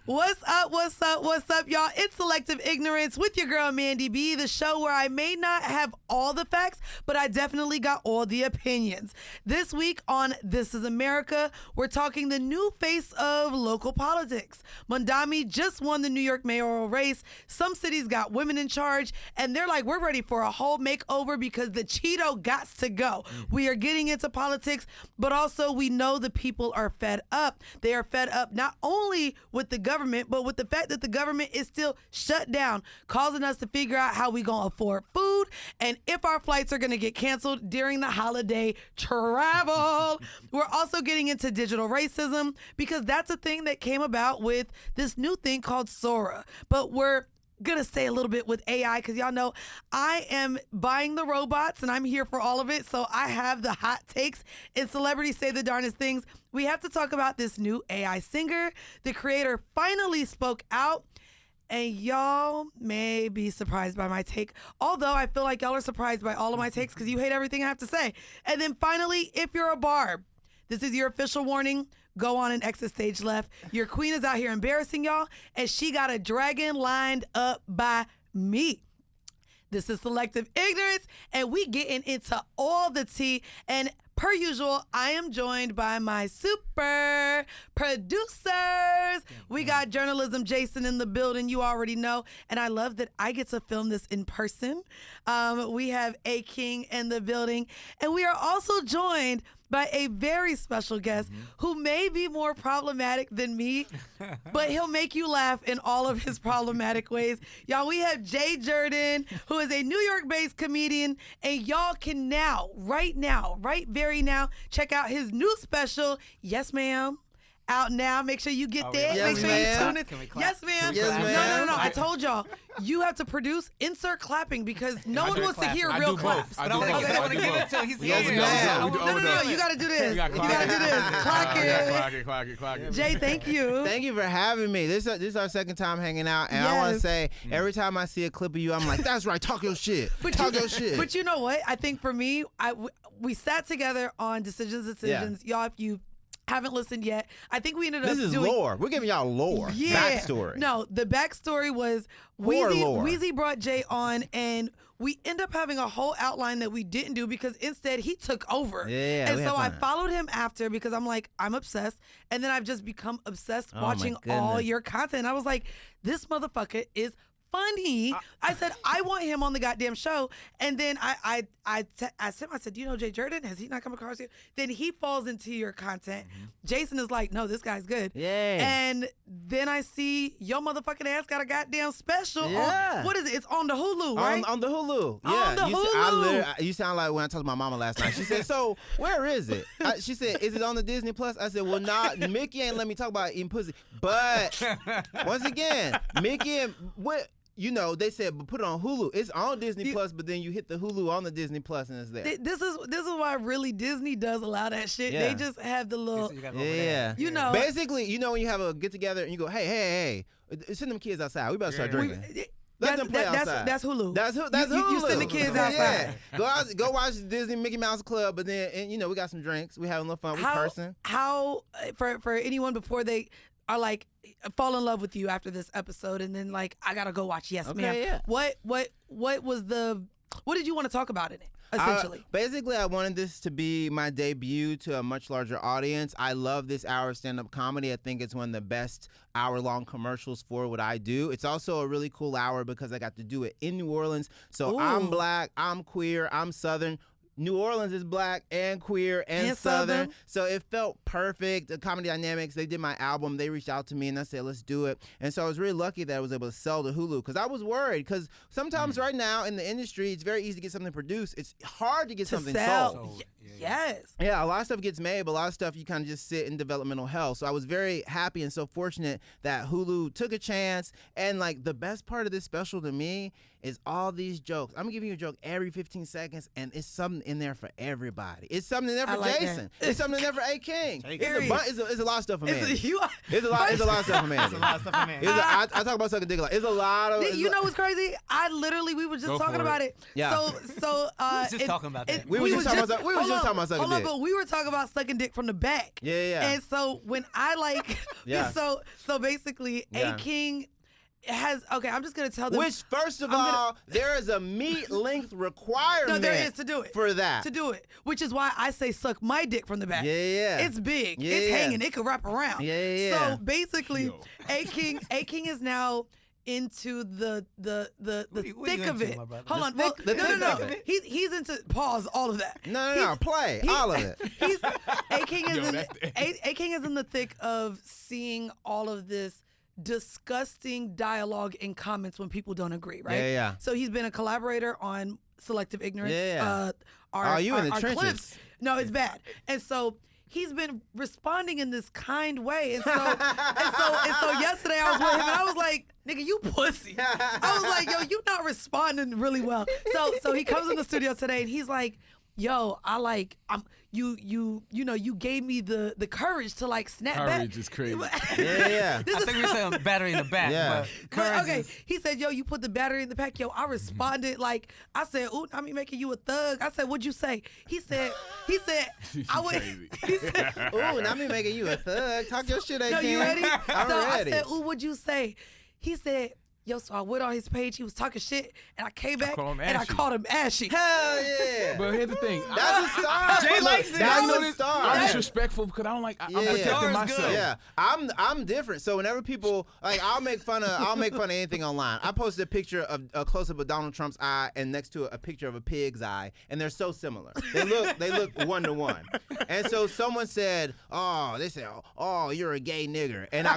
What's up, what's up, what's up, y'all? It's Selective Ignorance with your girl, Mandii B, the show where I may not have all the facts, but I definitely got all the opinions. This week on This is America, we're talking the new face of local politics. Mandii just won the New York mayoral race. Some cities got women in charge, and they're like, we're ready for a whole makeover because the Cheeto gots to go. We are getting into politics, but also we know the people are fed up. They are fed up not only with the government, but with the fact that the government is still shut down, causing us to figure out how we gonna afford food and if our flights are gonna get canceled during the holiday travel. We're also getting into digital racism because that's a thing that came about with this new thing called Sora. But we're gonna stay a little bit with AI because y'all know I am buying the robots and I'm here for all of it. So I have the hot takes and celebrities say the darndest things. We have to talk about this new AI singer. The creator finally spoke out, and y'all may be surprised by my take, although I feel like y'all are surprised by all of my takes because you hate everything I have to say. And then finally, if you're a barb, this is your official warning. Go on and exit stage left. Your queen is out here embarrassing y'all, and she got a dragon lined up by me. This is Selective Ignorance, and we getting into all the tea. And per usual, I am joined by my super producers. We got journalism Jason in the building, you already know. And I love that I get to film this in person. We have A King in the building. And we are also joined by a very special guest who may be more problematic than me, but he'll make you laugh in all of his problematic ways. Y'all, we have Jay Jurden, who is a New York-based comedian, and y'all can now, right very now, check out his new special, Yes Ma'am. Out now. Make sure you get there. Yes, Make sure ma'am. you tune in. Can we clap? Yes, ma'am. Yes, ma'am. No. I told y'all, you have to produce insert clapping because no one wants to hear real claps. I don't want to give it till he's Yes, here. ma'am. No. You got to do this. You got to do this. Clock it. Jay, thank you. Thank you for having me. This is our second time hanging out, and I want to say, every time I see a clip of you, I'm like, that's right, talk your shit. Talk your shit. But you know what? I think for me, we sat together on Decisions. Y'all, if you haven't listened yet, I think we ended up This is doing lore. We're giving y'all lore. Yeah. Backstory. No, the backstory was Weezy brought Jay on, and we end up having a whole outline that we didn't do because instead he took over. Yeah, and we so had I fun. followed him after because I'm like, I'm obsessed. And then I've just become obsessed Oh, my watching all goodness. your content. I was like, this motherfucker is funny. I said, I want him on the goddamn show. And then I asked him, I said, do you know Jay Jurden? Has he not come across you? Then he falls into your content. Jason is like, no, this guy's good. Yeah. And then I see your motherfucking ass got a goddamn special. Yeah. On, what is it? It's on the Hulu, right? On the Hulu. On Yeah. the Hulu. You sound like when I talked to my mama last night. She said, so where is it? She said, is it on the Disney Plus? I said, well, nah, Mickey ain't let me talk about eating pussy. But once again, Mickey and what? You know, they said, but put it on Hulu. It's on Disney Plus, but then you hit the Hulu on the Disney Plus and it's there. This is why really Disney does allow that shit. Yeah. They just have the little, Yeah. you know. Basically, you know when you have a get together and you go, hey, send them kids outside. We better start drinking. Let them play outside. That's Hulu. That's Hulu. You send the kids outside. Yeah. Go watch Disney Mickey Mouse Club, but then we got some drinks. We having a little fun. We cursing. How for anyone before they are like fall in love with you after this episode and then like I gotta go watch Yes Ma'am. Yeah. What did you want to talk about in it? Essentially. Basically, I wanted this to be my debut to a much larger audience. I love this hour of stand-up comedy. I think it's one of the best hour-long commercials for what I do. It's also a really cool hour because I got to do it in New Orleans. So I'm black, I'm queer, I'm Southern. New Orleans is black and queer and Southern. So it felt perfect. The Comedy Dynamics, they did my album. They reached out to me and I said, let's do it. And so I was really lucky that I was able to sell to Hulu because I was worried because sometimes right now in the industry, it's very easy to get something produced. It's hard to get something sold. Yes. Yeah, a lot of stuff gets made, but a lot of stuff you kind of just sit in developmental hell. So I was very happy and so fortunate that Hulu took a chance. And like the best part of this special to me is all these jokes. I'm giving you a joke every 15 seconds, and it's something in there for everybody. It's something in there for Jason. It's something in there for A King. It's a lot of stuff for Mandii. It's a lot of stuff for Mandii. I talk about sucking dick a lot. It's a lot of. You know what's crazy? We were just talking about it. Yeah. So just talking about that. We were just talking about was talking about sucking dick. But we were talking about sucking dick from the back. Yeah. And so when I like, so basically, A King has, okay, I'm just going to tell them. Which, first of all, there is a meat length requirement. No, there is to do it. For that. To do it. Which is why I say suck my dick from the back. Yeah. It's big. It's hanging. It could wrap around. Yeah. So basically, A King is now into the thick of it. Hold on. Well, no. He's into pause all of that. No. Play all of it. A King is in the thick of seeing all of this disgusting dialogue and comments when people don't agree, right? Yeah. So he's been a collaborator on Selective Ignorance. Yeah. Our in the trenches? Clips. No, it's bad. And so he's been responding in this kind way. And so yesterday I was with him and I was like, nigga, you pussy. I was like, yo, you not responding really well. So he comes in the studio today and he's like, yo, you gave me the courage to like snap back. Courage is crazy. Yeah. I think we said battery in the back. Yeah. But okay, he said, yo, you put the battery in the pack. Yo, I responded like, I said, ooh, I mean, making you a thug. I said, what'd you say? He said, I would. He said, ooh, not me making you a thug. Talk your shit, A King. No, you ready? I'm ready. I said, ooh, what'd you say? He said, yo, so I went on his page, he was talking shit, and I came back and I called him ashy. Hell yeah. But here's the thing. That's a star. Jay likes it. That's a I'm star. disrespectful because I don't like. I'm protecting Star is myself. good. Yeah, I'm different. So whenever people like, I'll make fun of anything online. I posted a picture of a close up of Donald Trump's eye and next to it a picture of a pig's eye, and they're so similar. They look 1-to-1. And so someone said, oh, you're a gay nigger, and I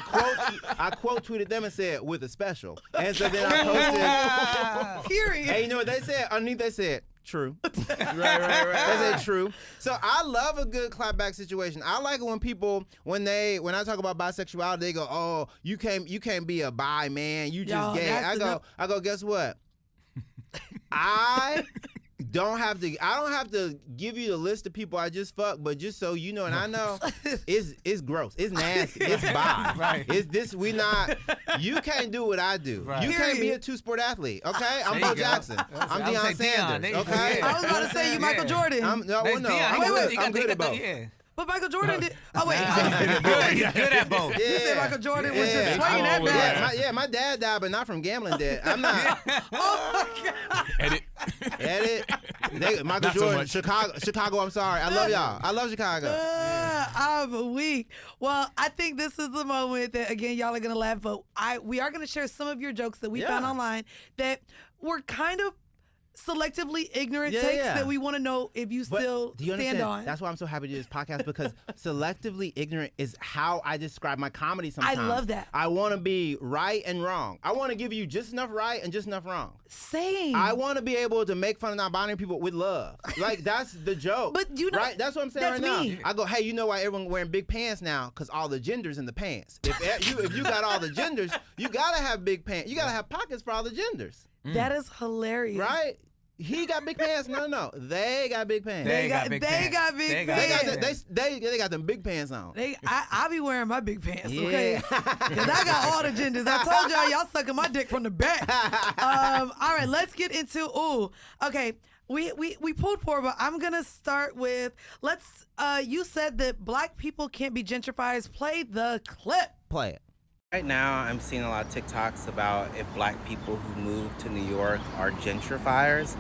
quote tweeted them and said with a special, and so then I posted. Period. Hey, you know what they said? Underneath they said, true. Right. They said true. So I love a good clapback situation. I like it when people, when I talk about bisexuality, they go, oh, you can't be a bi man. You just gay. I go, guess what? I don't have to give you the list of people I just fucked, but just so you know, and I know, it's gross, it's nasty, it's bi. Right. It's this. You can't do what I do. Right. You can't be a two-sport athlete. Okay, I'm Bo Jackson. I'm Deion Sanders. Okay. I was about to say you Michael Jordan. I'm good at both. Yeah. But Michael Jordan did. Oh, wait. He's good at both. You said Michael Jordan was just Yeah. swinging that bad. My dad died, but not from gambling debt. I'm not. Oh, my God. Edit. Michael Not so Jordan, much. Chicago, I'm sorry. I love y'all. I love Chicago. I'm weak. Well, I think this is the moment that, again, y'all are going to laugh, but we are going to share some of your jokes that we found online that were kind of selectively ignorant takes that we want to know if you still do you stand understand? on. That's why I'm so happy to do this podcast, because selectively ignorant is how I describe my comedy sometimes. I love that. I want to be right and wrong. I want to give you just enough right and just enough wrong. Same. I want to be able to make fun of non-binary people with love. Like, that's the joke. But you know, right? That's what I'm saying right that's me. now. I go, hey, you know why everyone wearing big pants now? Because all the genders in the pants. If you got all the genders, you got to have big pants. You got to have pockets for all the genders. That is hilarious. Right? He got big pants. No. They got big pants. They got big pants. They got them big pants on. I be wearing my big pants, okay? Because I got all the genders. I told y'all sucking my dick from the back. All right, let's get into, okay. We pulled forward, but I'm going to start with, you said that black people can't be gentrifiers. Play the clip. Play it. Right now, I'm seeing a lot of TikToks about if black people who move to New York are gentrifiers.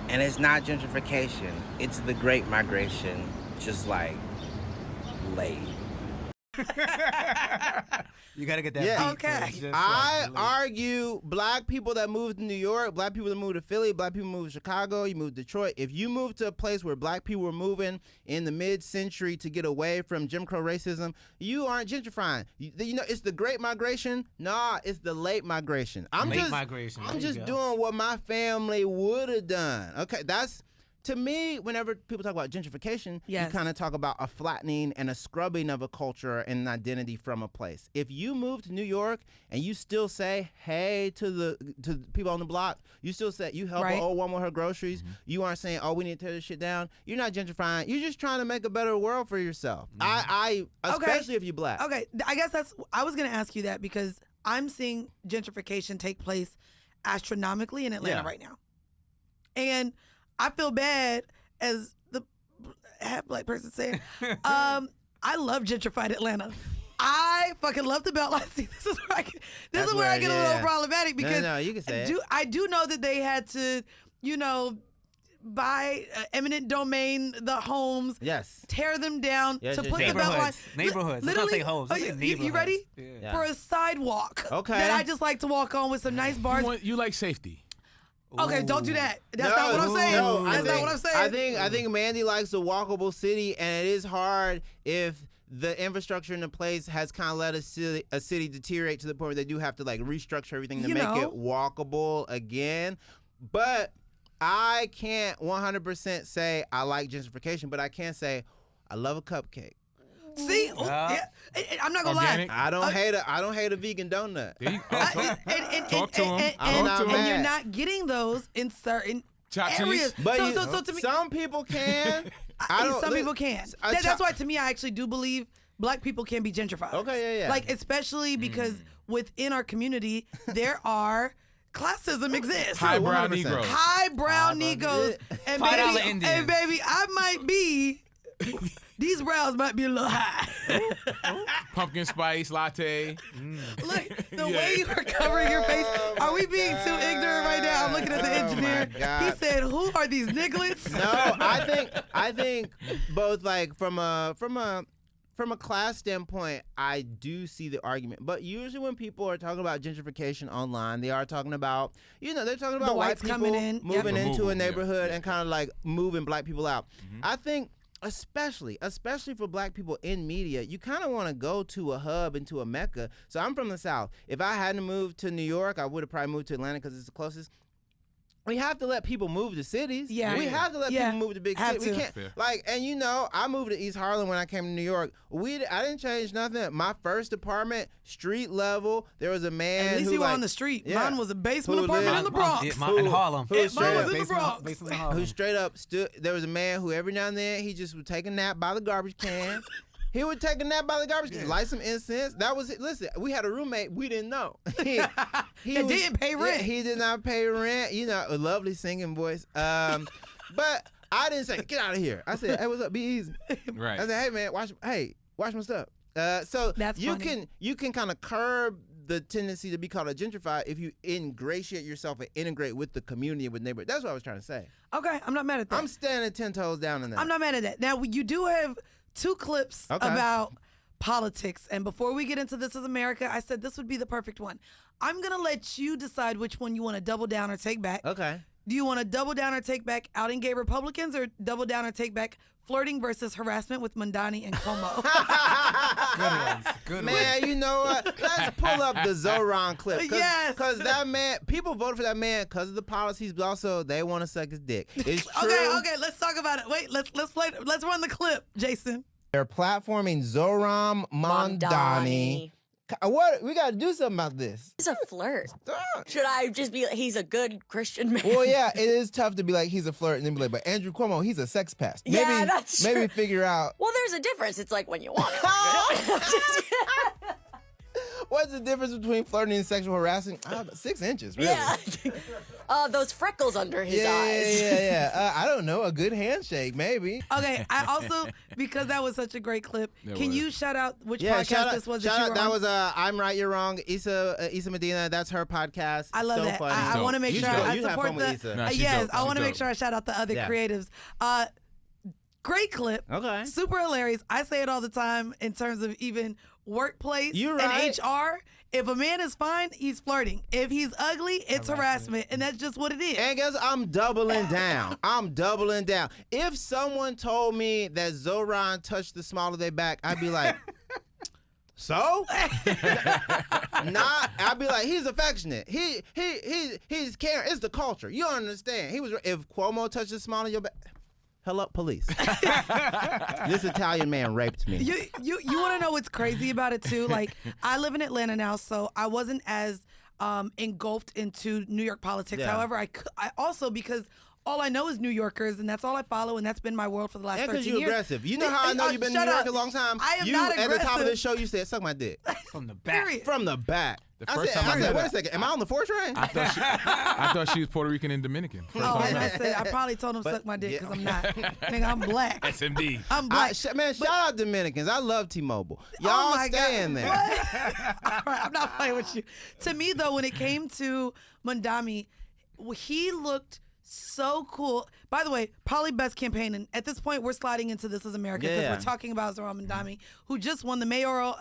And it's not gentrification. It's the Great Migration, just like late. You gotta get that. Yeah. beat Okay. first, just I like- argue black people that move to New York, black people that move to Philly, black people move to Chicago, you move to Detroit. If you move to a place where black people were moving in the mid-century to get away from Jim Crow racism, you aren't gentrifying. You know, it's the Great Migration. Nah, it's the late migration. I'm Late migration. I'm There you just go. doing what my family would have done. Okay, that's. To me, whenever people talk about gentrification, Yes. you kind of talk about a flattening and a scrubbing of a culture and an identity from a place. If you move to New York and you still say hey to the people on the block, you still say you help an old woman with her groceries. You aren't saying, oh, we need to tear this shit down. You're not gentrifying. You're just trying to make a better world for yourself. Especially if you're black. Okay, I guess I was going to ask you that because I'm seeing gentrification take place astronomically in Atlanta right now. And I feel bad as half black person saying. I love gentrified Atlanta. I fucking love the Beltline. See, this is where I get a little problematic because no, you can say it. I do know that they had to, buy eminent domain the homes, Yes. tear them down Yes, to yes, put yes. the Beltline. Neighborhoods. Let's not say homes. Let's say you neighborhoods. ready? Yeah. For a sidewalk Okay. that I just like to walk on with some nice bars. You like safety. Okay, don't do that. That's not what I'm saying. No, That's not what I'm saying. I think Mandii likes a walkable city, and it is hard if the infrastructure in the place has kind of let a city deteriorate to the point where they do have to like restructure everything to make it walkable again. But I can't 100% say I like gentrification, but I can say I love a cupcake. See, I'm not gonna Organic. lie. I don't hate a vegan donut. There you go. Talk to him. And you're not getting those in certain areas. But so to me, some people can. some people can. That's why to me, I actually do believe black people can be gentrified. Okay, yeah. Like especially because within our community there are classism exists. Highbrow 100%. Negroes. Highbrow Negros and $5 baby, Indians. and baby, I might be. These brows might be a little high. Pumpkin spice latte. Look, the way you are covering your face. Are we being too ignorant right now? I'm looking at the engineer. God. He said, "Who are these nigglets?" No, I think both like from a class standpoint, I do see the argument. But usually when people are talking about gentrification online, they are talking about, they're talking about The white whites people coming in. moving Yep. into a Yeah. neighborhood and kind of like moving black people out. I think especially for black people in media, you kind of want to go to a hub and to a mecca. So I'm from the South. If I hadn't moved to New York, I would have probably moved to Atlanta because it's the closest. We have to let people move to cities. Yeah. We have to let people move to big Have cities. We to. can't Fair. I moved to East Harlem when I came to New York. I didn't change nothing. My first apartment, street level, there was a man At least who you were like, on the street. yeah, Mine was a basement who apartment lived- in the Bronx. In Harlem. who Mine straight was up- in the Bronx. Basement in Harlem. who straight up stood. There was a man who every now and then he just would take a nap by the garbage can. He would take a nap by the garbage can, light some incense. That was it. Listen, we had a roommate. We didn't know. He didn't pay rent. He did not pay rent. A lovely singing voice. But I didn't say, get out of here. I said, hey, what's up? Be easy. Right. I said, hey, man, watch my stuff. So That's funny. you can kind of curb the tendency to be called a gentrified if you ingratiate yourself and integrate with the community and with neighborhood. That's what I was trying to say. Okay, I'm not mad at that. I'm standing 10 toes down in that. I'm not mad at that. Now, you do have 2 clips about politics. And before we get into This Is America, I said this would be the perfect one. I'm going to let you decide which one you want to double down or take back. Okay. Do you want to double down or take back outing gay Republicans or double down or take back flirting versus harassment with Mandii and Cuomo? Good Man, you know what? Let's pull up the Zoran clip. Yes. Because that man, people voted for that man because of the policies, but also they want to suck his dick. It's true. Okay, let's talk about it. Wait, let's run the clip, Jason. They're platforming Zoran Mandani. What? We got to do something about this. He's a flirt. Should I just be like, he's a good Christian man? Well, yeah, it is tough to be like, he's a flirt, and then be like, but Andrew Cuomo, he's a sex pest. Maybe, Yeah, that's true. Maybe figure out. Well, there's a difference. It's like when you want it. What's the difference between flirting and sexual harassing? 6 inches, really. Yeah. Those freckles under his eyes. Yeah. I don't know. A good handshake, maybe. Okay, I also, because that was such a great clip, can you shout out which Yeah, podcast this was that you were that on? was I'm Right, You're Wrong. Isa Medina, that's her podcast. I love so that. Funny. I want to make You sure should- I you'd have support fun with the. Issa. Nah, she's Yes, dope. I want to She's make dope. sure I shout out the other Yeah. creatives. Great clip. Okay. Super hilarious. I say it all the time in terms of even workplace You're and right. HR. If a man is fine, he's flirting. If he's ugly, it's harassment, and that's just what it is. And guess I'm doubling down. If someone told me that Zoran touched the small of their back, I'd be like, so? I'd be like, he's affectionate. He's caring. It's the culture. You don't understand. If Cuomo touched the small of your back, hello, police. This Italian man raped me. You want to know what's crazy about it too? Like, I live in Atlanta now, so I wasn't as engulfed into New York politics. Yeah. However, I also, because all I know is New Yorkers, and that's all I follow, and that's been my world for the last 13 years. And because you're aggressive. You know how I know you've been in New York a long time? I am you, not aggressive. At the top of this show, you said, suck my dick. From the back. Period. From the back. The first time I said, heard wait a that. second, am I on the 4 train? I thought she was Puerto Rican and Dominican. Oh, and I said, I probably told him suck my dick because I'm not. Nigga, I'm black. SMD. I'm black. Man, shout out Dominicans. I love T-Mobile. Y'all Oh my stay God. in there. All right, I'm not playing with you. To me, though, when it came to Mandii, he looked so cool. By the way, probably best campaign. And at this point, we're sliding into This Is America because Yeah. we're talking about Mandii, who just won the mayoral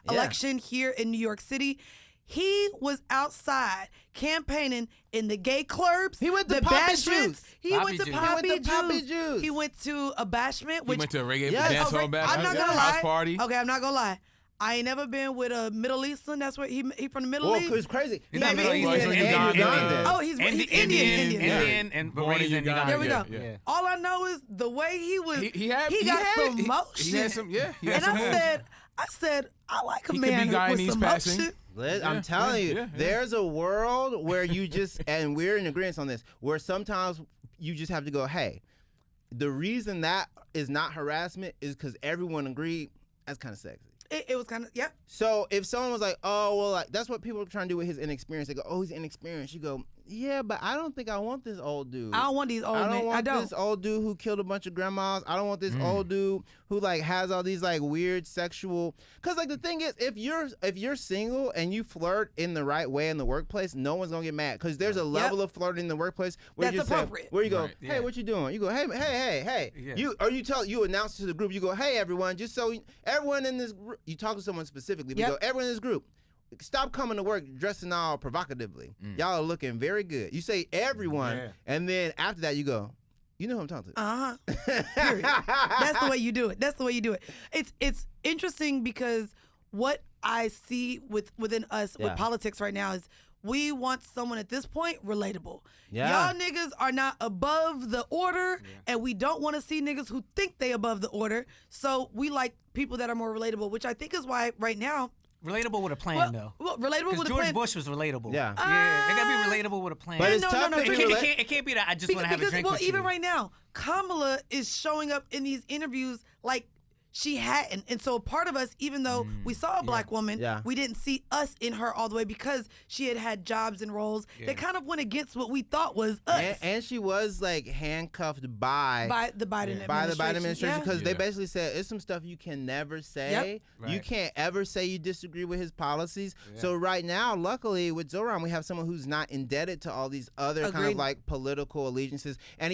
election here in New York City. He was outside campaigning in the gay clubs. He went to the Poppy bashments. Juice. He Poppy went to Juice. Poppy He went to Poppy Juice. Juice. He went to a bashment. He Which went to a reggae Yes. dance hall I'm bash. not gonna house lie. party. Okay, I'm not gonna lie. I ain't never been with a Middle Eastern. That's where he from the Middle Well, East. it's crazy. He's not Middle He's Eastern. Indian. Uganda. Oh, he's Indian. Indian, and Born in raised in Uganda. Uganda. There we go. Yeah. All I know is the way he was. He got some motion. He had some, yeah. He had And some I said, I like a He could man be with Guyanese some passing. motion. I'm telling you, yeah. there's a world where you just, and we're in agreement on this, where sometimes you just have to go, hey, the reason that is not harassment is because everyone agreed that's kind of sexy. It was kind of, yep. So if someone was like, oh, well, like, that's what people are trying to do with his inexperience. They go, oh, he's inexperienced. You go, yeah, but I don't think I want this old dude. I don't want these old I men. don't want I don't. this old dude who killed a bunch of grandmas. I don't want this old dude who like has all these like weird sexual. Cause like the thing is, if you're single and you flirt in the right way in the workplace, no one's gonna get mad. Cause there's a level of flirting in the workplace where That's you say, appropriate. where you go, Right. hey, what you doing? You go, hey. Yeah. You announce to the group. You go, hey everyone, just so everyone in this group. You talk to someone specifically. But you go, everyone in this group. Stop coming to work dressing all provocatively. Y'all are looking very good. You say everyone, and then after that you go, you know who I'm talking to. Period. That's the way you do it. That's the way you do it. It's interesting because what I see within us with politics right now is we want someone at this point relatable. Yeah. Y'all niggas are not above the order, and we don't want to see niggas who think they above the order. So we like people that are more relatable, which I think is why right now. Relatable with a plan, though. Well, relatable Because with a George plan. Bush was relatable. Yeah. It gotta be relatable with a plan. But it's no, tough no, to no, be it can't be that I just want to have a drink with even you. right now, Kamala is showing up in these interviews like she hadn't. And so part of us, even though we saw a black woman, we didn't see us in her all the way because she had jobs and roles that kind of went against what we thought was us. And she was like handcuffed by the Biden administration. By the Biden administration because they Yeah. basically said it's some stuff you can never say. Yep. You Right. can't ever say you disagree with his policies. So right now, luckily with Zoran, we have someone who's not indebted to all these other kind Agreed. of like political allegiances, and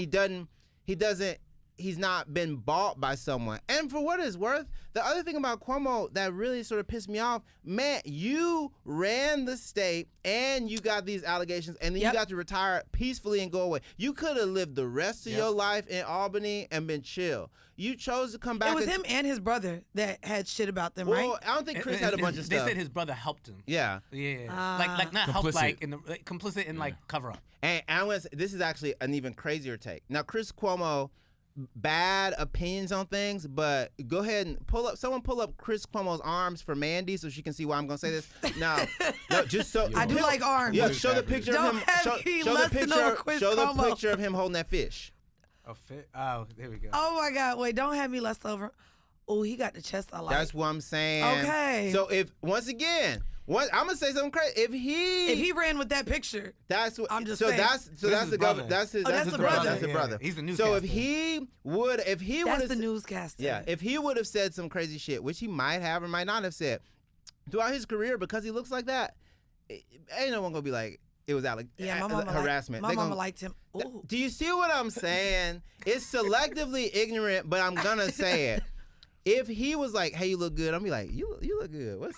he's not been bought by someone. And for what it's worth, the other thing about Cuomo that really sort of pissed me off, man, you ran the state and you got these allegations and then you got to retire peacefully and go away. You could have lived the rest of your life in Albany and been chill. You chose to come back. It was him and his brother that had shit about them, Well, right? I don't think Chris had a bunch of They stuff. said his brother helped him. Yeah. Yeah. like not helped, Complicit. like complicit in like cover up. And I'm gonna say, this is actually an even crazier take. Now, Chris Cuomo, bad opinions on things, but go ahead and pull up Chris Cuomo's arms for Mandii so she can see why I'm gonna say this. No, just so I do like arms. Yeah, show the picture Don't of him. have me Show the lusting over picture. Chris Show the Cuomo. picture of him holding that fish. A fit. Oh, there we go. Oh my God! Wait, don't have me lust over. Oh, he got the chest I like. That's what I'm saying. Okay. So if once again, I'm gonna say something crazy. If he ran with that picture, that's what. I'm just so saying. that's This that's is the brother. government. That's his. Oh, that's that's his the brother. brother. That's his Yeah, brother. he's the So if newscaster. he would that's the newscaster. Yeah, if he would have said some crazy shit, which he might have or might not have said, throughout his career, because he looks like that, ain't no one gonna be like, it was Yeah, my mama harassment. My They mama gonna- liked him. Ooh. Do you see what I'm saying? It's selectively ignorant, but I'm gonna say it. If he was like, "Hey, you look good," I'm be like, "You look good. What's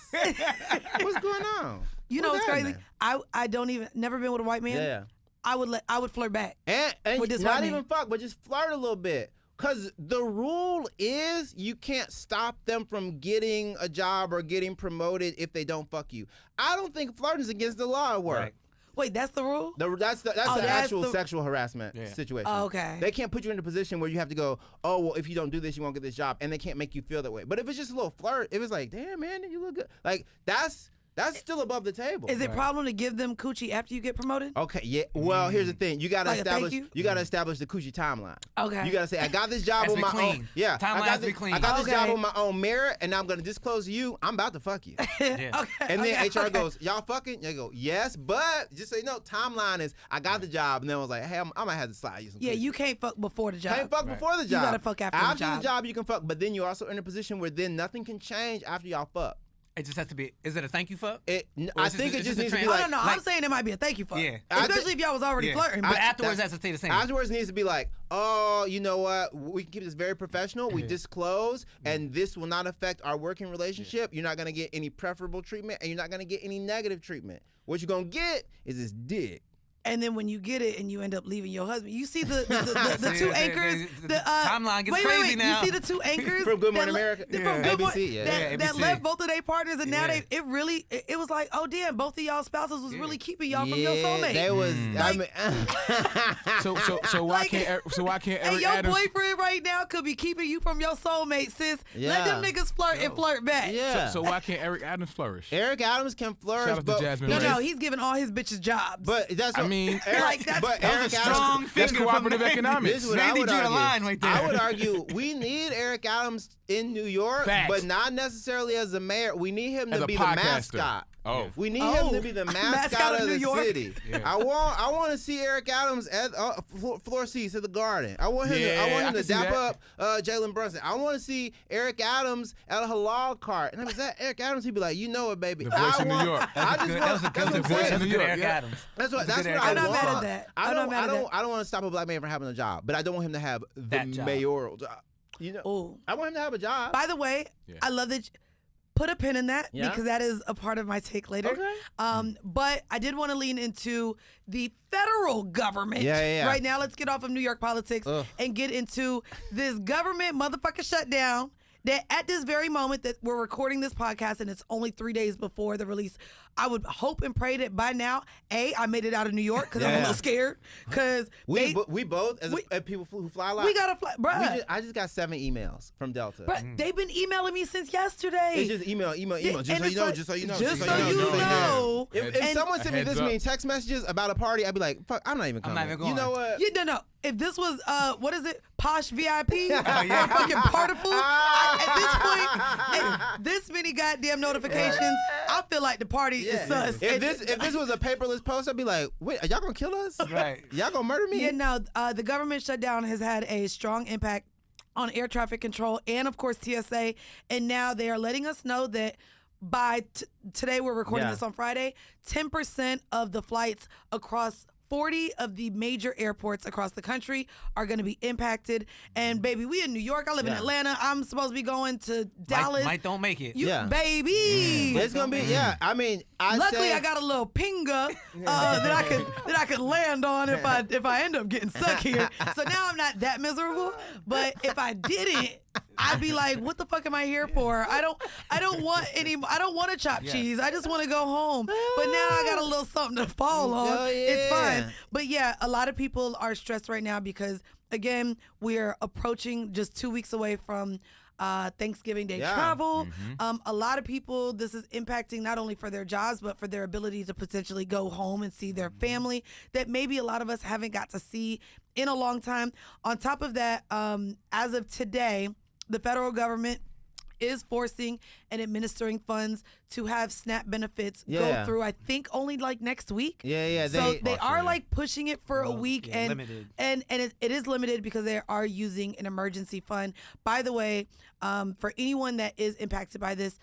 going on?" You know what's crazy? happening? I don't even never been with a white man. Yeah. I would flirt back. And With this not white even man. fuck, but just flirt a little bit. Cause the rule is you can't stop them from getting a job or getting promoted if they don't fuck you. I don't think flirting is against the law at work. Right. Wait, that's the rule? That's the that's actual the- sexual harassment situation. Oh, okay. They can't put you in a position where you have to go, oh, well, if you don't do this, you won't get this job. And they can't make you feel that way. But if it's just a little flirt, if it's like, damn, man, you look good. Like, that's That's still above the table. Is it a problem to give them coochie after you get promoted? Okay, yeah. Well, here's the thing. You gotta Like a thank establish. you? You gotta establish the coochie timeline. Okay. You gotta say, I got this job Has on to my be own. clean. Yeah. Timeline I has got to be this, clean. I got this job Okay. on my own merit, and I'm gonna disclose to you. I'm about to fuck you. Yeah. Okay. And then okay, HR okay. goes, y'all fucking? They go, yes, but just so you know, timeline is I got the job, and then I was like, hey, I might have to slide you some. Yeah, coochie. you can't fuck before the job. Can't fuck before the job. gotta fuck after the job. you can fuck, but then you're also in a position where then nothing can change after y'all fuck. It just has to be. Is it a thank you fuck? I it's think just- it it's just just a needs to be trans- Oh, like. no, like- I'm saying it might be a thank you fuck. Yeah. Especially if y'all was already Yeah. flirting. But But afterwards, has to stay the same. Afterwards needs to be like, oh, you know what? We can keep this very professional. We disclose, and this will not affect our working relationship. You're not gonna get any preferable treatment, and you're not gonna get any negative treatment. What you're gonna get is this dick. and then when you get it and you end up leaving your husband, you see the two The- anchors. the timeline gets wait, crazy wait. now. You see the two anchors From Good that Morning le- America? From Yeah. Good Mor- ABC, yeah. that, Yeah, that ABC. left both of their partners, and now Yeah. it was like, oh damn, both of y'all spouses was really keeping y'all from your soulmate. They was. I mean, So why Like- can't And Eric your Adams? boyfriend right now could be keeping you from your soulmate, sis. Let them Yeah. niggas flirt and flirt back. yeah. So why can't Eric Adams flourish? Eric Adams can flourish, Shout out to but Jasmine No, Ray. no, he's giving all his bitches jobs. but that's. I what- mean, Eric, Like, that's- but that Eric was a Adams. strong That's finger from cooperative Mandii. economics. This is what I Mandii would drew the argue. line right there. I would argue we need Eric Adams in New York, Facts. but not necessarily as a mayor. We need him As to a be the podcaster. mascot. Oh. We need him to be the mascot of New the York. city. Yeah. I want to see Eric Adams at floor seats at the Garden. I want him Yeah, I to can see dap that. up Jalen Brunson. I want to see Eric Adams at a halal cart. And if it's that Eric Adams, he'd be like, you know it, baby. The voice of New York. I just That want. was a That's good what I'm voice saying. of New good York, Eric yeah. Adams. That's what That's a good I I'm not want. mad at that. I I'm don't not mad at that. I don't want to stop a black man from having a job, but I don't want him to have the That job. mayoral job. You know, Ooh. I want him to have a job. By the way, Yeah. I love that. Put a pin in that Yeah. because that is a part of my take later. Okay. But I did want to lean into the federal government. Yeah. Right now, let's get off of New York politics Ugh. and get into this government motherfucking shutdown that at this very moment that we're recording this podcast and it's only 3 days before the release, I would hope and pray that by now, I made it out of New York because I'm a Yeah. little scared because we both as people who fly a lot. we got to fly. Bruh, I just got 7 emails from Delta. they've been emailing me since yesterday. It's just email. And Just so it's you know. like, Just so you know. Just so you know. If And- someone sent me Heads this up. many text messages about a party, I'd be like, "Fuck, I'm not even coming." not even You know going. what? Yeah, no. If this was, what is it, Posh VIP or yeah. fucking Partiful, at this point, this many goddamn notifications, I feel like the party is sus. If this was a paperless post, I'd be like, "Wait, are y'all gonna kill us? Right. Y'all gonna murder me?" Yeah, no, the government shutdown has had a strong impact on air traffic control and, of course, TSA. And now they are letting us know that by today, we're recording Yeah. this on Friday, 10% of the flights across 40 of the major airports across the country are going to be impacted. And baby, we in New York. I live in Yeah. Atlanta. I'm supposed to be going to Dallas. Might don't make it. You, Yeah. baby. It's gonna be. Yeah, I mean, Luckily, I got a little pinga that I could land on if I end up getting stuck here. So now I'm not that miserable. But if I didn't, I'd be like, what the fuck am I here for? I don't want a chopped cheese. I just want to go home. But now I got a little something to fall on. Oh, It's fine. yeah. But yeah, a lot of people are stressed right now because again, we're approaching just 2 weeks away from Thanksgiving Day Yeah. travel. A lot of people, this is impacting not only for their jobs, but for their ability to potentially go home and see their family that maybe a lot of us haven't got to see in a long time. On top of that, as of today, the federal government is forcing and administering funds to have SNAP benefits go Yeah. through, I think, only like next week. Yeah. So they are like pushing it for a Well, week yeah, and limited. and it is limited because they are using an emergency fund. By the way, for anyone that is impacted by this,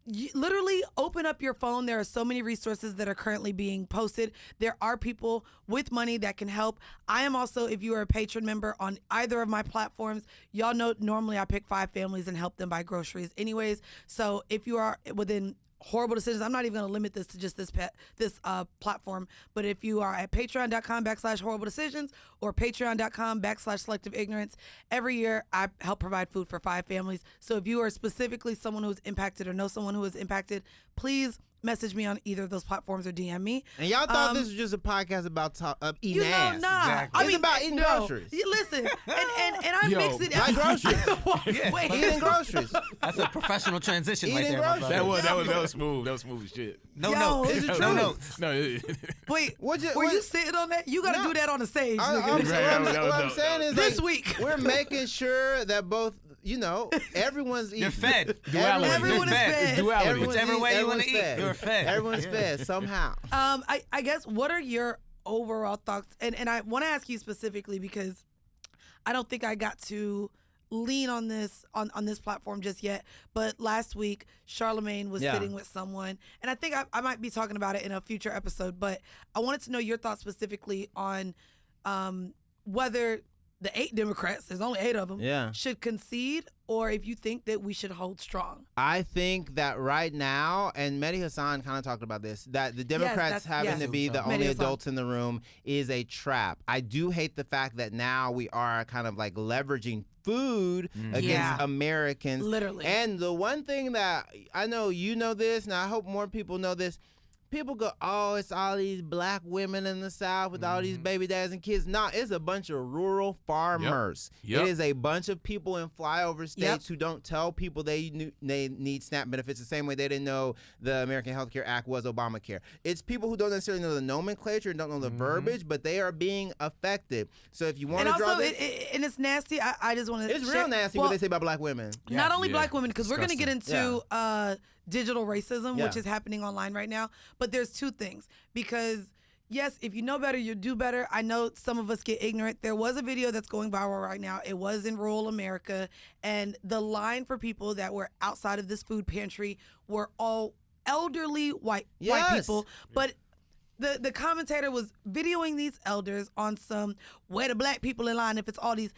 you literally open up your phone. There are so many resources that are currently being posted. There are people with money that can help. I am also, if you are a patron member on either of my platforms, y'all know normally I pick 5 families and help them buy groceries anyways. So if you are within Horrible Decisions, I'm not even going to limit this to just this platform, but if you are at patreon.com/horrible decisions or patreon.com/selective ignorance, every year I help provide food for 5 families. So if you are specifically someone who is impacted or know someone who is impacted, please message me on either of those platforms or DM me. And y'all thought this was just a podcast about eating You know, ass. nah. Exactly. I mean, It's about eating groceries. Listen, and I Yo, mix it. Like groceries. Wait, Eating groceries. That's a professional transition right Eating there, my groceries. brother. That was smooth. That was smooth as shit. No Yo, notes. Is it No true? notes. No, wait. What you- were what- you sitting on that? You got to No. do that on the stage, I'm nigga. saying- Right, what I'm no. saying is This like, week. we're making sure that both, everyone's eating. You're fed. Duality. Everyone is You're fed. It's duality. Everyone's Whichever eating- way you everyone's wanna eat, fed. you're fed. Everyone's fed somehow. I guess, what are your overall thoughts? And I want to ask you specifically because I don't think I got to lean on this on this platform just yet. But last week, Charlemagne was sitting with someone, and I think I might be talking about it in a future episode. But I wanted to know your thoughts specifically on whether the 8 Democrats, there's only 8 of them, should concede, or if you think that we should hold strong. I think that right now, and Mehdi Hassan kind of talked about this, that the Democrats having to be the Mehdi only Hassan. adults in the room is a trap. I do hate the fact that now we are kind of like leveraging food against Yeah. Americans. Literally. And the one thing that I know you know this, and I hope more people know this, people go, oh, it's all these black women in the South with all these baby dads and kids. No, it's a bunch of rural farmers. Yep. It is a bunch of people in flyover states who don't tell people they need SNAP benefits the same way they didn't know the American Health Care Act was Obamacare. It's people who don't necessarily know the nomenclature and don't know the verbiage, but they are being affected. So if you want And to draw also, this, and it's nasty. I just want to. it's real nasty what they say about black women. Not only Yeah. black women, because we're going to get Disgusting. into digital racism, which Yeah. is happening online right now. But there's 2 things. Because, yes, if you know better, you do better. I know some of us get ignorant. There was a video that's going viral right now. It was in rural America. And the line for people that were outside of this food pantry were all elderly white Yes. people. But the commentator was videoing these elders on some, where the black people in line, if it's all these.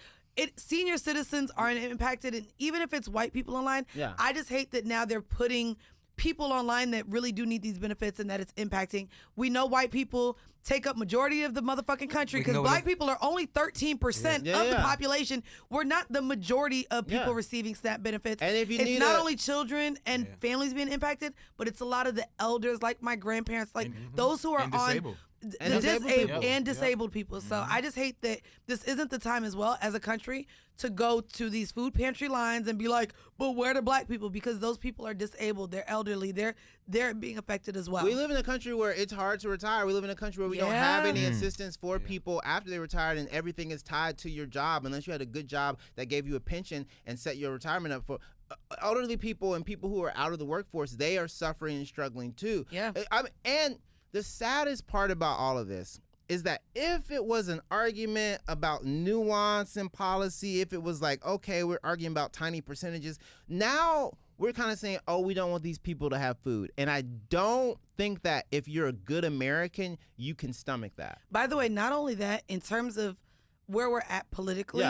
Senior citizens aren't impacted, and even if it's white people online, I just hate that now they're putting people online that really do need these benefits and that it's impacting. We know white people take up majority of the motherfucking country because black people are only 13% of the population. We're not the majority of people receiving SNAP benefits. And if you it's need not only children and families being impacted, but it's a lot of the elders, like my grandparents, like those who are And on disabled. And the disabled disabled people. and disabled people. So I just hate that this isn't the time as well as a country to go to these food pantry lines and be like, but where are the black people? Because those people are disabled, they're elderly, they're being affected as well. We live in a country where it's hard to retire. We live in a country where we don't have any assistance for people after they retired, and everything is tied to your job unless you had a good job that gave you a pension and set your retirement up for. Elderly people and people who are out of the workforce, they are suffering and struggling too. Yeah. And the saddest part about all of this is that if it was an argument about nuance and policy, if it was like, okay, we're arguing about tiny percentages, now we're kind of saying, oh, we don't want these people to have food. And I don't think that if you're a good American, you can stomach that. By the way, not only that, in terms of where we're at politically,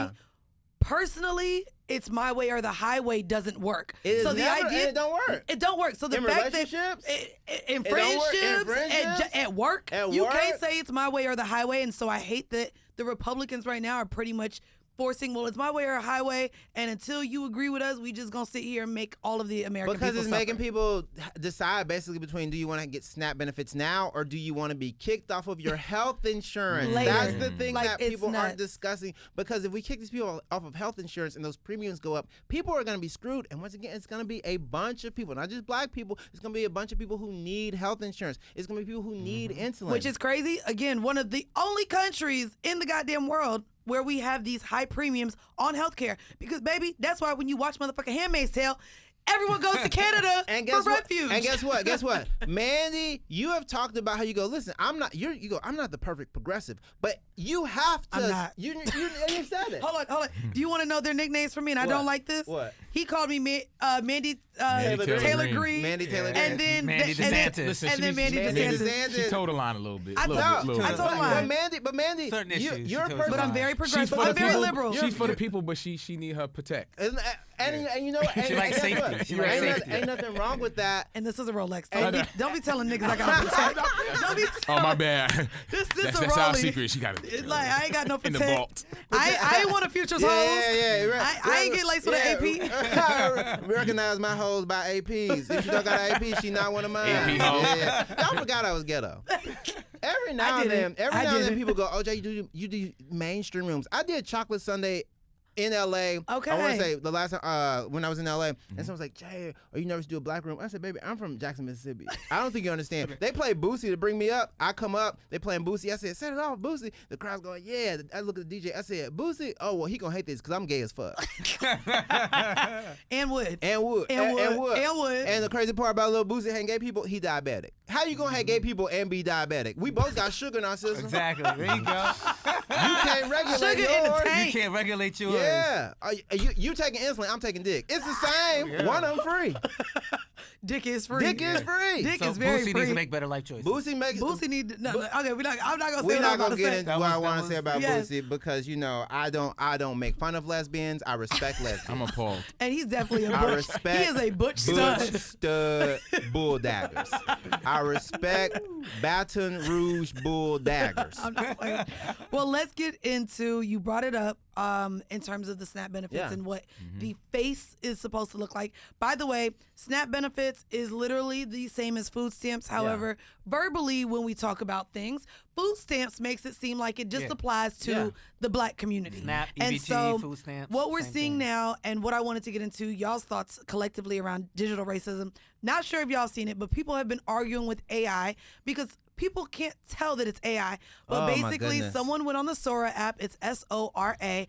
personally, it's my way or the highway doesn't work. It so is the never, idea and it don't work. It don't work. So the In fact relationships, that in it don't work. In friendships, at work, you work. can't say it's my way or the highway. And so I hate that the Republicans right now are pretty much forcing, well, it's my way or a highway, and until you agree with us, we just gonna sit here and make all of the American because people it's suffer. making people decide basically between, do you want to get SNAP benefits now or do you want to be kicked off of your health insurance? Later. That's the thing Like, that it's people nuts. aren't discussing, because if we kick these people off of health insurance and those premiums go up, people are going to be screwed. And once again, it's going to be a bunch of people, not just black people. It's going to be a bunch of people who need health insurance. It's going to be people who need insulin. Which is crazy. Again, one of the only countries in the goddamn world where we have these high premiums on healthcare. Because, baby, that's why when you watch motherfucking Handmaid's Tale, everyone goes to Canada for refuge. And guess what? Guess what? Mandii, you have talked about how you go, listen, I'm not the perfect progressive, but you have to. I'm not. You said it. Hold on. Do you want to know their nicknames for me? And I What? don't like this. What? He called me Mandii Mandii Taylor Taylor Green. Green. Mandii Taylor Green. And then Mandii DeSantis. Listen, and then she- Mandii Mandii DeSantis. She told a line a little bit. I little told- bit. I told a line. But Mandii, Certain issues, she you're a told person. But I'm very She's progressive. for the I'm very people. liberal. She's for the people, but she need her protect. And you know, and, She likes and guess safety. what? She likes ain't, safety. ain't nothing wrong with that. And this is a Rolex. Don't be telling niggas I got to protect. Don't be Oh my bad. This That's a our Rollie. secret. She got it. Like, I ain't got no in the protect. vault. I ain't want a future's hoes. I ain't get laced with an AP. Recognize my hoes by APs. If she don't got an AP, she not one of mine. AP hoes. Y'all forgot I was ghetto. Every now and then, people go, "Oh, Jay, you do mainstream rooms." I did Chocolate Sunday in LA. Okay. I want to say the last time when I was in LA, and someone's like, "Jay, are you nervous to do a black room?" I said, "Baby, I'm from Jackson, Mississippi. I don't think you understand." They play Boosie to bring me up. I come up, they playing Boosie. I said, "Set it off, Boosie." The crowd's going, "Yeah." I look at the DJ. I said, "Boosie? Oh, well, he gonna hate this because I'm gay as fuck." And would. And the crazy part about little Boosie hating gay people, he diabetic. How you gonna hate gay people and be diabetic? We both got sugar in our system. Exactly. There you go. You can't regulate Sugar in the yours. tank. You can't regulate yours. Yeah. You taking insulin, I'm taking dick. It's the same. One of them free. Dick is free. Dick is free. Dick So is very Boosie free. needs to make better life choices. Boosie makes Boosie need to, no, okay, I'm not gonna say We're what not I'm about gonna to get say. into what I want to say was- about yes. Boosie because I don't make fun of lesbians. I respect lesbians. I'm appalled. And he's definitely a I butch. respect He is a butch stud. stud bull daggers. I respect Baton Rouge bull daggers. I'm not playing. Well, let's get into, you brought it up in terms of the SNAP benefits Yeah. and what the face is supposed to look like. By the way, SNAP benefits is literally the same as food stamps. However, verbally, when we talk about things, food stamps makes it seem like it just applies to the black community. SNAP, and EBT, so food stamps, what we're same seeing thing. now and what I wanted to get into, y'all's thoughts collectively around digital racism. Not sure if y'all seen it, but people have been arguing with AI because people can't tell that it's AI. But Oh, my basically, goodness. someone went on the Sora app. It's Sora.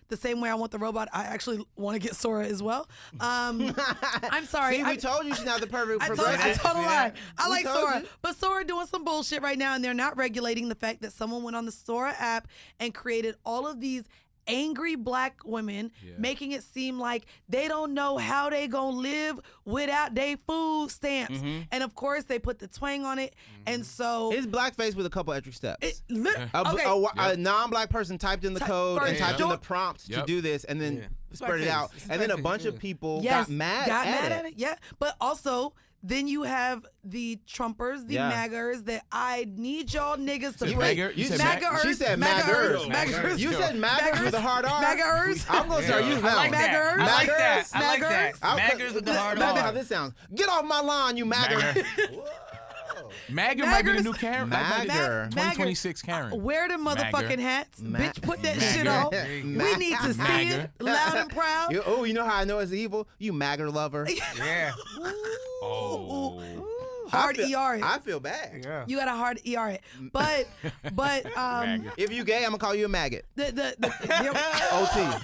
The same way I want the robot, I actually want to get Sora as well. I'm sorry. See, we told you she's not the perfect I told progressive. a lie. I We like told Sora. you. But Sora doing some bullshit right now, and they're not regulating the fact that someone went on the Sora app and created all of these angry black women, making it seem like they don't know how they gonna live without their food stamps. And of course, they put the twang on it. And so It's blackface with a couple extra steps. okay. A non-black person typed in the code and first, typed in the Yep. prompt to do this, and then spread it blackface. out. It's And then a blackface, bunch of yeah. people Yes, got mad at it. Yeah, but also then you have the Trumpers, the Yeah. MAGERS, that I need y'all niggas to You play. MAGER? You said MAGERS. She said MAGERS. MAGERS. You said MAGERS with a hard R. MAGERS. I'm gonna start using I that like one. that. MAGERS. I like that. I like MAGERS. that. MAGERS with the hard That's how R. this sounds. Get off my lawn, you MAGER. MAGER might be the MAGERs. new Karen. That might be MAGER. 2026 Karen. Wear the motherfucking MAGER. hats. MAGER. Bitch, put that MAGER. shit on. There you We go. need to see MAGER. it loud and proud. You know how I know it's evil? You MAGER lover. Yeah. Oh. Hard I feel, ER it. I feel bad. Yeah. You got a hard ER it. But MAGER. If you gay, I'm gonna call you a maggot. the OT.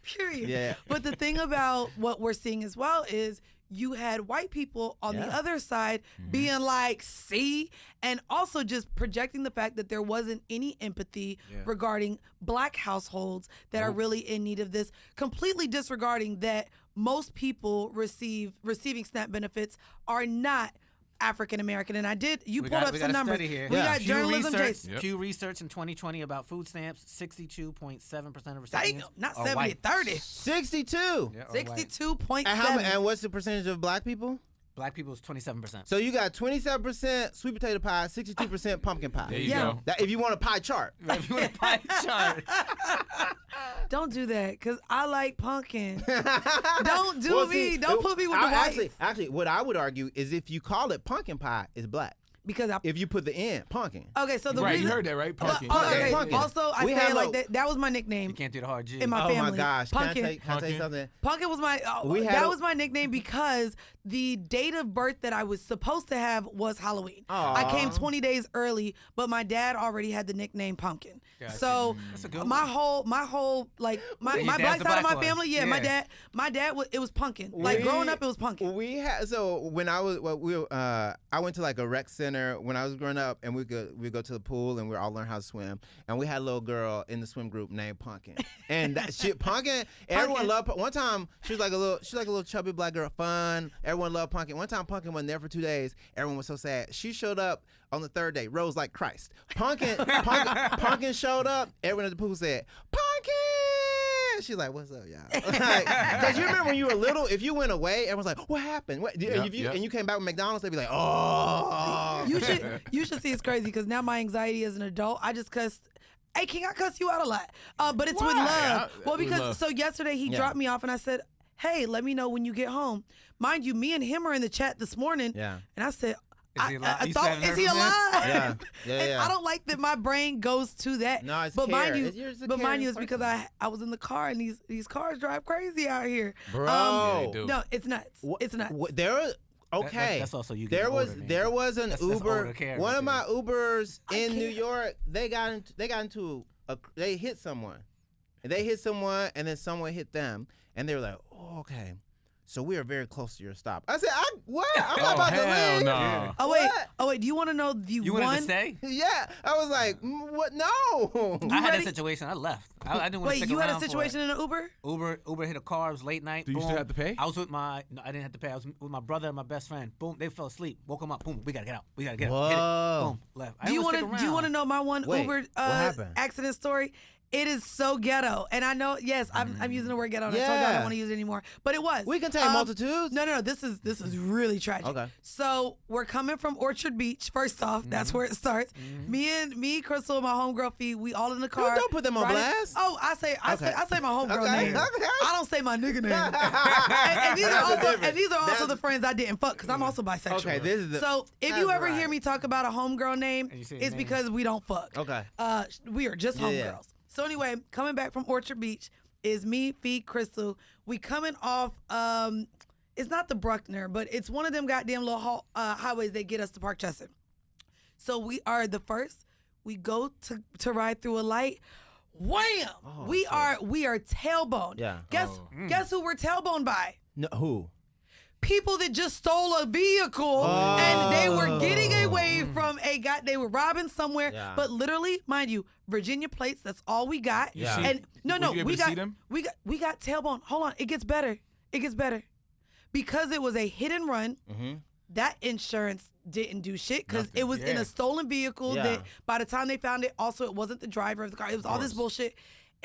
period. Yeah. But the thing about what we're seeing as well is you had white people on the other side being like, see, and also just projecting the fact that there wasn't any empathy regarding black households that are really in need of this, completely disregarding that most people receiving SNAP benefits are not African American. And you pulled up some numbers. Here. We got Pew journalism. research, Jason. Pew research in 2020 about food stamps, 62.7% of Dang, recipients not are 70, white. 30. 62. Yeah, are white. 62.7. And what's the percentage of black people? Black people is 27%. So you got 27% sweet potato pie, 62% pumpkin pie. There you Yeah. go. That, if you want a pie chart. If you want a pie chart. Don't do that, because I like pumpkin. Don't do Well, me. see, Don't put me with the whites. Actually, what I would argue is if you call it pumpkin pie, it's black. Because If you put the N, pumpkin. okay, so the Right, reason you heard that, right? Pumpkin. Okay. Pumpkin. Also, I We say had it like low- that. That was my nickname You can't do the hard G. in my Oh family. my gosh. Pumpkin. Can I tell you something? Pumpkin was my. We had that a- was my nickname because the date of birth that I was supposed to have was Halloween. I came 20 days early, but my dad already had the nickname Pumpkin. Gotcha. So That's a good my whole like my Your black dad's the side of my black one. family, Yeah. my dad was, it was Pumpkin. Like growing up, it was Pumpkin. We had when I was I went to like a rec center when I was growing up, and we go to the pool and we all learn how to swim, and we had a little girl in the swim group named Pumpkin, and that shit Pumpkin. Everyone loved. One time she was like a little chubby black girl, fun. Everyone loved Pumpkin. One time Pumpkin wasn't there for 2 days. Everyone was so sad. She showed up on the third day, rose like Christ. Pumpkin showed up. Everyone at the pool said, Pumpkin! She's like, what's up, y'all? Because you remember when you were little, if you went away, everyone's like, what happened? What? And you came back with McDonald's, they'd be like, oh. You should see it's crazy because now my anxiety as an adult, I just cussed Hey, King, I cuss you out a lot. But it's with Why? love. Well, With because love. so yesterday he dropped me off and I said, hey, let me know when you get home. Mind you, me and him are in the chat this morning. Yeah. And I said, Is he alive? I You thought, still haven't is he heard from alive? Yeah. Yeah, And yeah. I don't like that my brain goes to that. No, it's but care. mind you, It's a but mind you, caring it's because I was in the car and these cars drive crazy out here. Bro. Yeah, they do. No, it's nuts. It's nuts. There was okay. That's also you. There getting was older, man. there was an That's Uber. older care One right of my Ubers in New can't. York, they got into they hit someone. They hit someone and then someone hit them and they were like, "Oh, okay. So we are very close to your stop." I said, "What? I'm not about to hell leave." no. Oh wait, do you want to know the You one? wanted to stay? Yeah, I was like, "What? No." I had ready? that situation. I left. I didn't want to Wait, stick you had a around for situation it. in an Uber? Uber hit a car. It was late night. Do you Boom. still have to pay? I was with no, I didn't have to pay. I was with my brother and my best friend. Boom, they fell asleep. Woke them up. Boom, we gotta get out. We gotta get out. Hit it. Whoa. Boom, left. I Do you want want to know my one Wait, Uber what happened? accident story? It is so ghetto, and I know. Yes, I'm using the word ghetto. And I told you I Yeah. don't want to use it anymore, but it was. We contain multitudes. No. This is really tragic. Okay. So we're coming from Orchard Beach. First off, that's where it starts. Me, Crystal, and my homegirl Fee, we all in the car. Don't put them on riding- blast. Oh, I say my homegirl Okay, name. okay. I don't say my nigga name. and these are That's the also difference. these are also That's- the friends I didn't fuck because I'm also bisexual. Okay, this is the- So if that's you ever hear right. me talk about a homegirl name, And you say it's name. because we don't fuck. Okay. We are just Yeah, homegirls. yeah. So anyway, coming back from Orchard Beach is me, Fee, Crystal. We coming off. It's not the Bruckner, but it's one of them goddamn little highways that get us to Park Chester. So we are the first. We go to ride through a light. Wham! we are tailboned. Yeah. Guess who we're tailboned by? No, who? People that just stole a vehicle and they were getting away from they were robbing somewhere. Yeah. But literally, mind you, Virginia plates, that's all we got. Yeah. And no, Were you able we to see got them? we got tailbone. Hold on, it gets better. Because it was a hit and run, that insurance didn't do shit because it was in a stolen vehicle Yeah. that by the time they found it, also it wasn't the driver of the car. It was all this bullshit.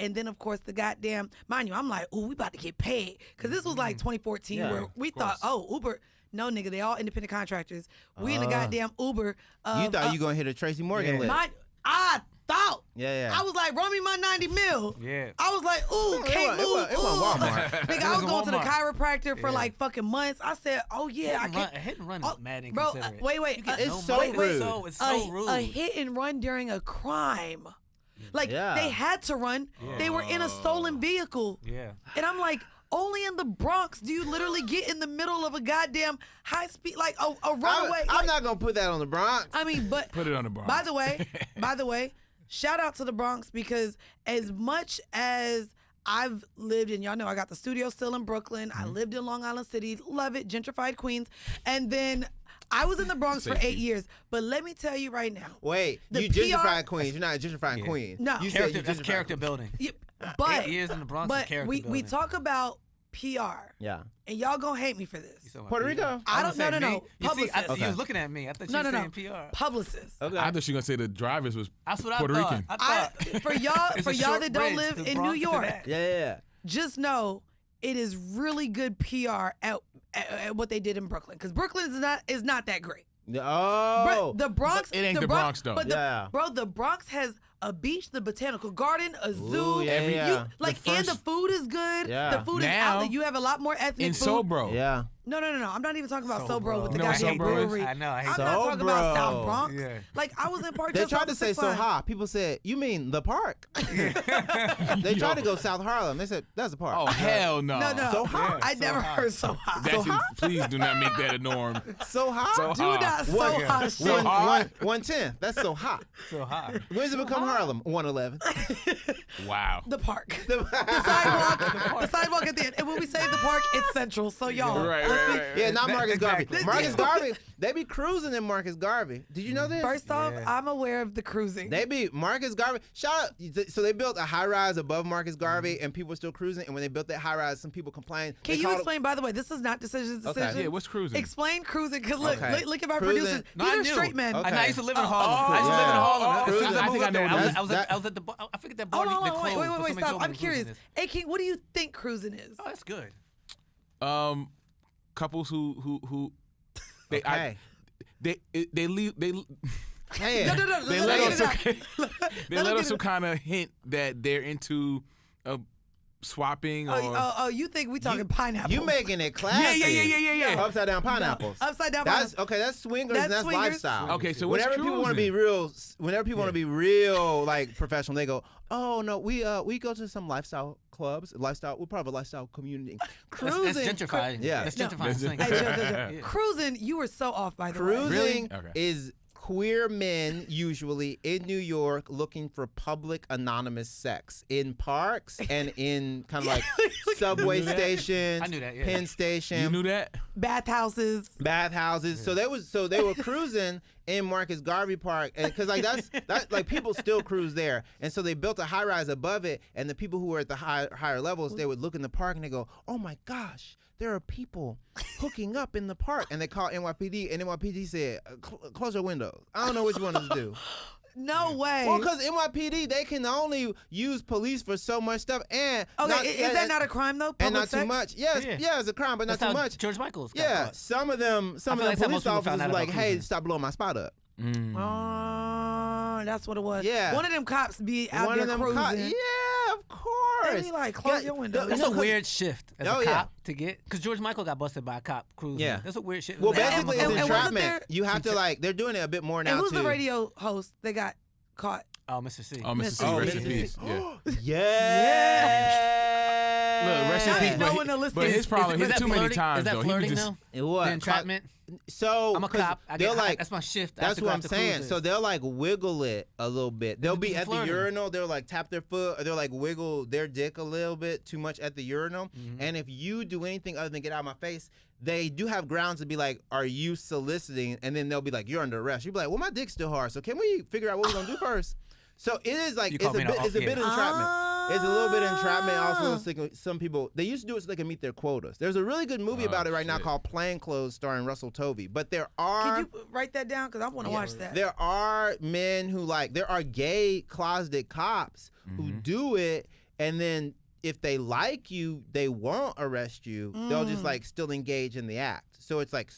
And then, of course, the goddamn, mind you, I'm like, ooh, we about to get paid. Because this was like 2014 Yeah, where we thought, oh, Uber. No, nigga, they all independent contractors. We in the goddamn Uber. You thought you gonna hit a Tracy Morgan list? I thought. Yeah. I was like, run me my 90 mil. Yeah. I was like, ooh, can't move. It wasn't Walmart. Nigga, I was wasn't going to the Walmart. chiropractor for like fucking months. I said, oh yeah, I can't. A hit and run Oh, is mad bro, inconsiderate. wait. You get It's no so money. rude. It's so rude. A hit and run during a crime. Like Yeah. they had to run. They were in a stolen vehicle. Yeah. And I'm like, only in the Bronx do you literally get in the middle of a goddamn high speed, like a runaway. I'm like- not gonna put that on the Bronx. I mean, but Put it on the Bronx. By the way, shout out to the Bronx because as much as I've lived in, y'all know I got the studio still in Brooklyn. I lived in Long Island City, love it, gentrified Queens, and then I was in the Bronx for 8 years. But let me tell you right now, Wait, The you PR gentrifying Queens. You're not a gentrifying Queen. No. You Character, said that's you gentrifying character Queens. building. yeah, but 8 years in the Bronx is but character we building. talk about PR, Yeah. and y'all gonna hate me for this. You talking about Puerto PR? Rico? I was don't gonna no say no. me. You see, Publicist. you was looking at me. I thought you were saying PR. Publicist. Okay. I thought she was gonna say the drivers was That's what Puerto I thought. Rican. I I, thought for y'all It's for a y'all short that don't bridge, live the in New Bronx to York, that. Yeah. just know it is really good PR at what they did in Brooklyn because Brooklyn is not that great. Oh. The Bronx, But it ain't the Bronx, though. But Yeah. the Bronx has a beach, the botanical garden, a zoo. Ooh, yeah. You, like, The and the first- food is good. Yeah. The food is Now, out. You have a lot more ethnic in food. Sobro. Yeah. No. I'm not even talking about Sobro. Sobro with the You know what goddamn Sobro is? brewery. I know, I hate I'm that. not talking about Sobro. South Bronx. Yeah. Like I was in Park They Chester tried off to the say 6 line. Soha. People said, you mean the park? They tried to go South Harlem. They said, that's the park. Oh hell no. No. Soha? I never heard so hot. That's please do not make that a norm. Soha? So Do hot. not so hot shit. One hot. 110. That's so hot. so hot. When's it become Harlem? 111. Wow. The park. The sidewalk at the end. And when we say the park, it's central. So y'all, Right. Yeah, not Marcus Garvey. Exactly. Marcus Garvey, they be cruising in Marcus Garvey. Did you know this? First off, I'm aware of the cruising. They be Marcus Garvey. Shout out. So they built a high rise above Marcus Garvey, and people were still cruising. And when they built that high rise, some people complained. Can They you called it- explain, by the way, this is not decisions. Okay. Yeah, what's cruising? Explain cruising, because look, Okay. look at my Cruising. producers. No, These I are knew. straight men. Okay. I used to live in Harlem. I used to live in yeah. Harlem. As soon as I moved think I up know there, what it is. I was at the bar. I forget that bar. Hold They on, closed, but wait, somebody stop. told me I'm what curious. cruising is. Hey, King, what do you think cruising is? Oh, that's good. Couples who they Okay. they leave they Hey, No, They let let me us- get it out. They let us some kind of hint that they're into swapping or. You think we talking pineapples? You making it classy. Yeah. Upside down pineapples. Upside down That's pineapples. okay. That's swingers. That's And that's swingers. lifestyle. Okay, so what's whenever people want to be real, like professional, they go, "Oh no, we go to some lifestyle clubs. We're part of a lifestyle community. Cruising, That's gentrifying. Yeah. That's gentrifying. swing. Hey, Cruising, you were so off by the way. Cruising Okay. is queer men usually in New York looking for public anonymous sex in parks and in kind of like subway stations, I knew that, yeah. Penn Station. You knew that? Bathhouses. Bathhouses. So they were cruising in Marcus Garvey Park, and because like that's like people still cruise there, and so they built a high rise above it, and the people who were at the higher levels, they would look in the park and they go, "Oh my gosh, there are people hooking up in the park," and they call NYPD, and NYPD said, "Close your windows." I don't know what you want us to do. No way. Well, because NYPD, they can only use police for so much stuff, and is that not a crime though? and Public not sex? too much. Yes, yeah, it's a crime, but That's not too how much. George Michael's got Yeah, caught. some of them feel like that's how police most people found officers out were like, about "Hey, cruising. stop blowing my spot up." Oh, that's what it was. Yeah. One of them cops be out One there of them cruising. yeah, of course. They be like, close your window. That's No, a 'cause- weird shift as Oh, a yeah. cop to get, because George Michael got busted by a cop cruising. Yeah. That's a weird shit. Well, Like, basically, it's and wasn't entrapment. there- You have to like, they're doing it a bit more now And who's too. the radio host that got caught? Oh, Mr. C. Oh, Mr. C, Oh, rest in Mr. peace. C. Yeah. Yeah. Look, rest in Now peace. you know when to listen. But his problem, Is his that too many flirting? times Is that though. flirting He was now? It was The entrapment? So I'm a 'cause cop. they're like, that's my shift. I have that's to go what out I'm to saying. cruises. So they'll like wiggle it a little bit. They'll be This is at the flirting. urinal. They'll like tap their foot, or they'll like wiggle their dick a little bit too much at the urinal. Mm-hmm. And if you do anything other than get out of my face, they do have grounds to be like, "Are you soliciting?" And then they'll be like, "You're under arrest." You'll be like, "Well, my dick's still hard. So can we figure out what we're gonna do first?" So it is like You it's call a me bit. an It's a off- bit of yeah. entrapment. It's a little bit of entrapment. Also, so some people they used to do it so they can meet their quotas. There's a really good movie about it right now shit. called Plainclothes, starring Russell Tovey. But there are Can you write that down? Because I want to watch that. there are men who there are gay closeted cops who do it, and then if they like you, they won't arrest you. They'll just like still engage in the act. So it's like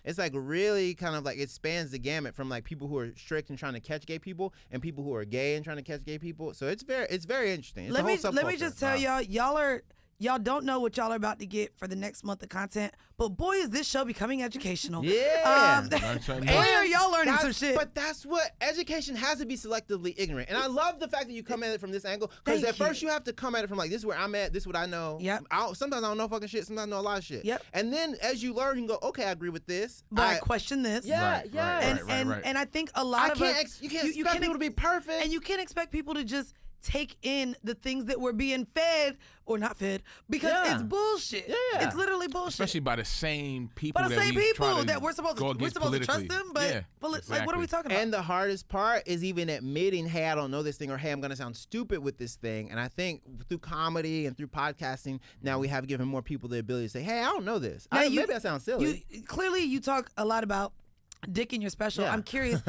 it's like really kind of like it spans the gamut from like people who are strict and trying to catch gay people and people who are gay and trying to catch gay people. So it's very interesting. It's let a me whole let me subculture. just tell y'all don't know what y'all are about to get for the next month of content, but boy is this show becoming educational. Yeah. Boy are y'all learning some shit. But that's what education has to be selectively ignorant. And I love the fact that you come at it from this angle because Thank at first you. you have to come at it from like, this is where I'm at, this is what I know. Yep. Sometimes I don't know fucking shit, sometimes I know a lot of shit. Yep. And then as you learn, you go, okay, I agree with this. But I question this. Yeah, Right, yeah. right. And I think a lot of us You can't expect people to be perfect. and you can't expect people to just take in the things that we're being fed or not fed because Yeah. it's bullshit. Yeah. It's literally bullshit. Especially by the same people. By the that same we try people to that we're supposed go to against trust politically. them, but Yeah, like what are we exactly. talking about? And the hardest part is even admitting, hey, I don't know this thing, or hey, I'm going to sound stupid with this thing. And I think through comedy and through podcasting, now we have given more people the ability to say, hey, I don't know this. Now Maybe I sound silly. Clearly, you talk a lot about dick in your special. Yeah. I'm curious,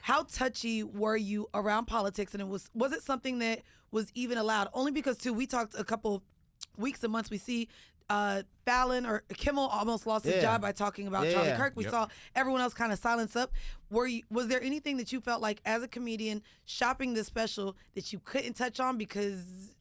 how touchy were you around politics, and was it something that was even allowed? Only because too, we talked a couple weeks and months. We see Fallon or Kimmel almost lost his Yeah. job by talking about Yeah. Charlie Kirk. We Yep. saw everyone else kind of silence up. Was there anything that you felt like as a comedian shopping this special that you couldn't touch on because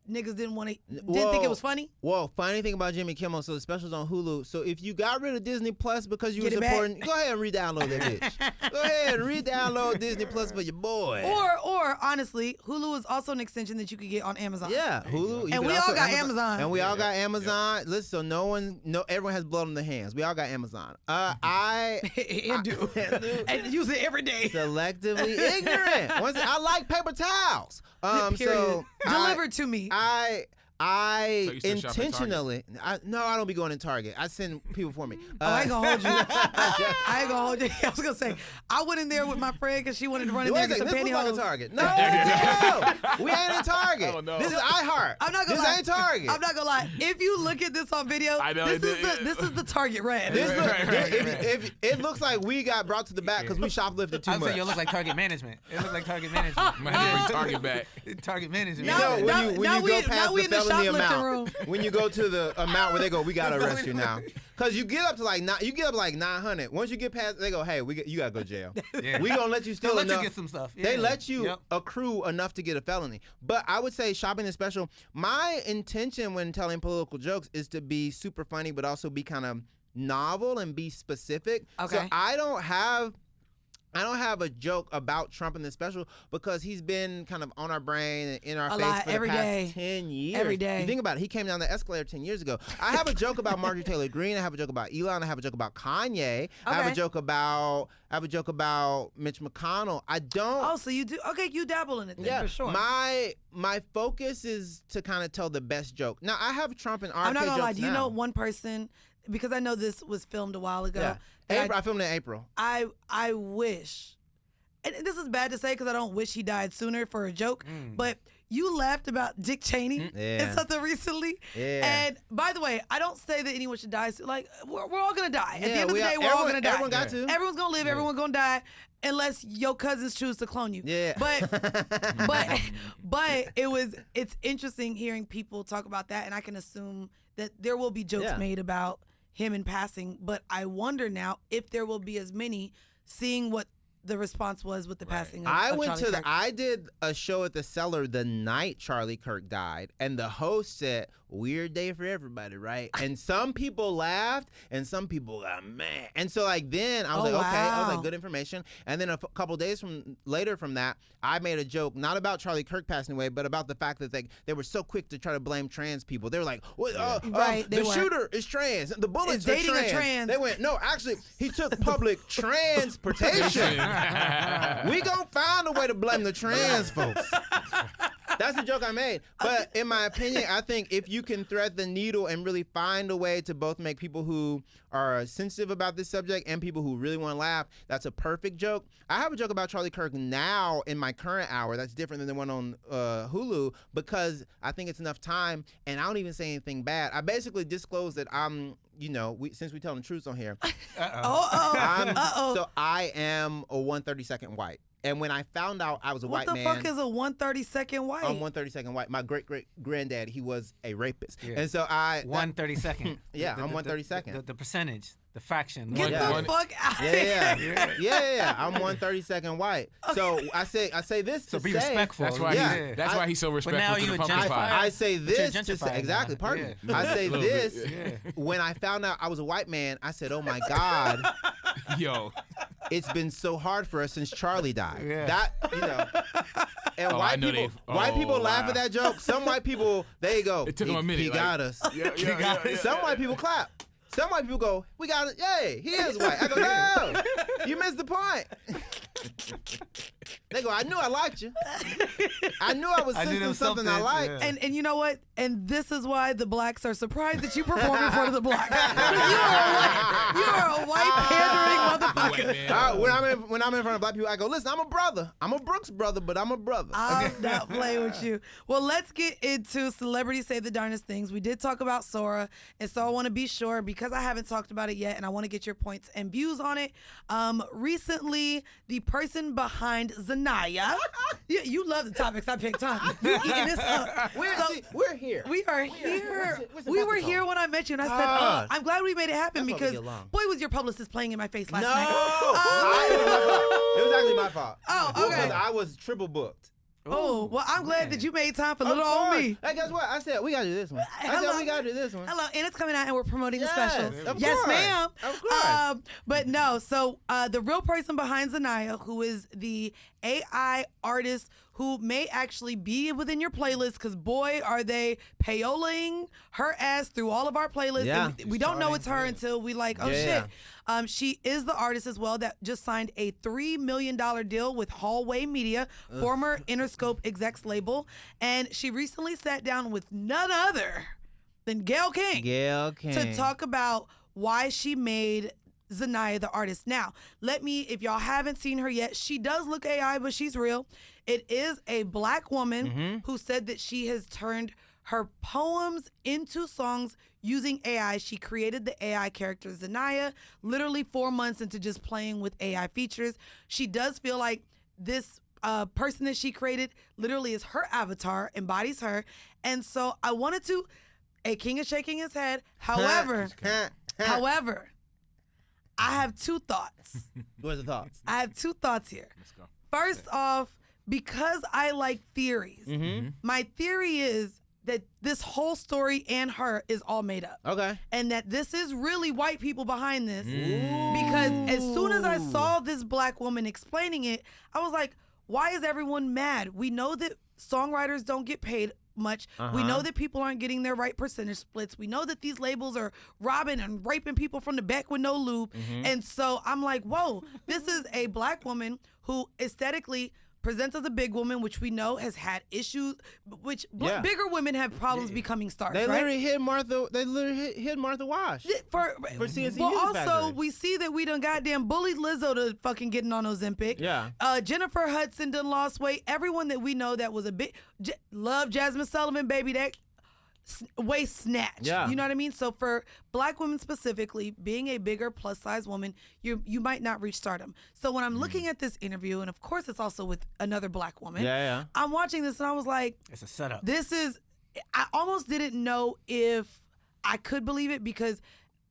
niggas didn't think it was funny? Well, funny thing about Jimmy Kimmel, so the special's on Hulu. So if you got rid of Disney Plus because you Get were it back. supporting, go ahead and re-download that bitch. Go ahead and re-download Disney Plus for your boy. Or honestly, Hulu is also an extension that you could get on Amazon. Yeah, Hulu. And can we all also got Amazon. And we all got Amazon. Listen, so everyone has blood on their hands. We all got Amazon. and use it every day. Selectively ignorant. I like paper towels. Period. Delivered to me. I So you still shop at intentionally. I don't be going in Target. I send people for me. I ain't gonna hold you. I ain't gonna hold you. I was gonna say I went in there with my friend because she wanted to run in there and get some This looks like a pantyhose. Target. No, we ain't in Target. Oh, no. This is iHeart. I'm not gonna This lie. ain't Target. I'm not gonna lie. If you look at this on video, I know, this is the Target red. It looks like we got brought to the back because we shoplifted too I would much. say you look like Target management. It look like Target management. Might have to bring Target back. Target management. You know, when you go past the felony shoplifting amount room. when you go to the amount where they go, we gotta arrest you now. Because you get up to like 900. Once you get past, they go, hey, you gotta go to jail. Yeah. We gonna let you steal They'll let enough. you get some stuff. They Yeah. let you Yep. accrue enough to get a felony. But I would say shopping is special. My intention when telling political jokes is to be super funny, but also be kind of novel and be specific. Okay. So I don't have a joke about Trump in this special because he's been kind of on our brain and in our face lot, for every the past day. 10 years. Every day. You think about it. He came down the escalator 10 years ago. I have a joke about Marjorie Taylor Greene. I have a joke about Elon. I have a joke about Kanye. I have Okay. a joke about Mitch McConnell. I don't. Oh, so you do? Okay, you dabble in it then, for sure. My focus is to kind of tell the best joke. Now, I have Trump and RFK I'm not gonna lie. jokes Do you now. know one person? Because I know this was filmed a while ago. Yeah. that April, I filmed it in April. I wish, and this is bad to say because I don't wish he died sooner for a joke, but you laughed about Dick Cheney Yeah. and something recently. Yeah. And by the way, I don't say that anyone should die. Like, we're all gonna die. At the Yeah, end of the we day, are- we're all gonna die. Everyone got to. Everyone's gonna live. Everyone's gonna die, unless your cousins choose to clone you. Yeah. But it's interesting hearing people talk about that, and I can assume that there will be jokes Yeah. made about him in passing. But I wonder now if there will be as many, seeing what the response was with the passing of I of went Charlie to Kirk. I did a show at the Cellar the night Charlie Kirk died, and the host said, "Weird day for everybody, right?" And some people laughed, and some people got mad. And so like then I was Oh, like, okay, I was wow. like, good information. And then a couple days later from that, I made a joke not about Charlie Kirk passing away, but about the fact that they were so quick to try to blame trans people. They were like, Right, they the were. shooter is trans, the bullets Is dating are a trans. They went, no, actually, he took public transportation. We gonna find a way to blame the trans folks. That's the joke I made. But in my opinion, I think if you can thread the needle and really find a way to both make people who are sensitive about this subject and people who really want to laugh, that's a perfect joke. I have a joke about Charlie Kirk now in my current hour that's different than the one on Hulu because I think it's enough time and I don't even say anything bad. I basically disclose that I'm, since we telling the truth on here, so I am a 132nd white. And when I found out I was a white man. What the fuck is a 132nd white? I'm 132nd white. My great-great-granddad, he was a rapist. Yeah. And so I... 132nd. Yeah, I'm 132nd. The percentage, the fraction. Get the fuck out of here. Yeah. I'm 132nd white. So I say this to So be say... respectful. That's why. Yeah. That's why he's so respectful now to you the a pumpkin gentrifier. pie. I say this to gentrified say... now. Exactly, pardon me. Yeah. I say Little this... bit. When I found out I was a white man, I said, oh my God... Yo. It's been so hard for us since Charlie died. Yeah. And Oh, I white know people, they- white people oh, laugh wow. at that joke. Some white people, they go, It took 'em a minute, He like- got us. Yeah. Some white people clap. Some white people go, we got it. Yay, he is white. I go, no, you missed the point. They go, I knew I liked you. I knew I was I knew sensing there was something I something, liked. yeah. And you know what? And this is why the blacks are surprised that you perform in front of the blacks. You are a white pandering motherfucker. White man. When I'm in front of black people, I go, listen, I'm a brother. I'm a Brooks brother, but I'm a brother. I'm not playing with you. Well, let's get into celebrities say the darndest things. We did talk about Sora, and so I want to be sure because I haven't talked about it yet, and I want to get your points and views on it. Recently, the person behind Zaniyah, you love the topics I picked, huh? You eating this up. We're here. We are here. What's the We were protocol? here when I met you, and I said, Ah. I'm glad we made it happen That's why we because, get along. boy, was your publicist playing in my face last No, night. it was actually my fault. Oh, okay. Because I was triple booked. Oh, well, I'm glad that you made time for Of little old course. me. Hey, guess what? I said we gotta do this one. Hello. We gotta do this one. Hello, and it's coming out, and we're promoting the Yes, special. of Yes, course. ma'am. Of course. But no, so the real person behind Zaniyah, who is the AI artist who may actually be within your playlist, because boy, are they payoling her ass through all of our playlists. Yeah. And we don't know it's her until we like, oh Yeah. shit. She is the artist as well that just signed a $3 million deal with Hallway Media, former Interscope execs label. And she recently sat down with none other than Gayle King to talk about why she made Zaniyah the artist. Now, if y'all haven't seen her yet, she does look AI, but she's real. It is a black woman who said that she has turned her poems into songs using AI. She created the AI character Zaniyah literally 4 months into just playing with AI features. She does feel like this person that she created literally is her avatar, embodies her. And so I wanted to, a king is shaking his head. However, I have two thoughts. What's the thoughts? I have two thoughts here. Let's go. First off, because I like theories, my theory is that this whole story and her is all made up. Okay. And that this is really white people behind this. Because as soon as I saw this black woman explaining it, I was like, why is everyone mad? We know that songwriters don't get paid much. We know that people aren't getting their right percentage splits. We know that these labels are robbing and raping people from the back with no lube. And so I'm like, whoa, this is a black woman who aesthetically presents as a big woman, which we know has had issues, which bigger women have problems becoming stars, They right? literally hit Martha. They literally hit Martha Wash. For CNC but Music also Factory. we see that we done goddamn bullied Lizzo to fucking getting on Ozempic. Yeah. Jennifer Hudson done lost weight. Everyone that we know that was a big love Jasmine Sullivan, baby, that waist snatch. Yeah. You know what I mean? So for black women specifically, being a bigger plus size woman, you might not reach stardom. So when I'm looking at this interview, and of course it's also with another black woman. Yeah. I'm watching this and I was like, It's a setup. I almost didn't know if I could believe it because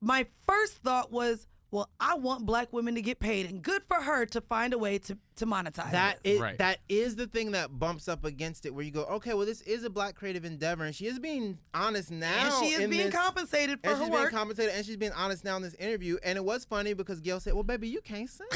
my first thought was, well, I want black women to get paid, and good for her to find a way to monetize it. Right. That is the thing that bumps up against it, where you go, okay, well, this is a black creative endeavor, and she is being honest now. And she is being compensated for and her she's work. being compensated, and she's being honest now in this interview. And it was funny because Gail said, well, baby, you can't sing.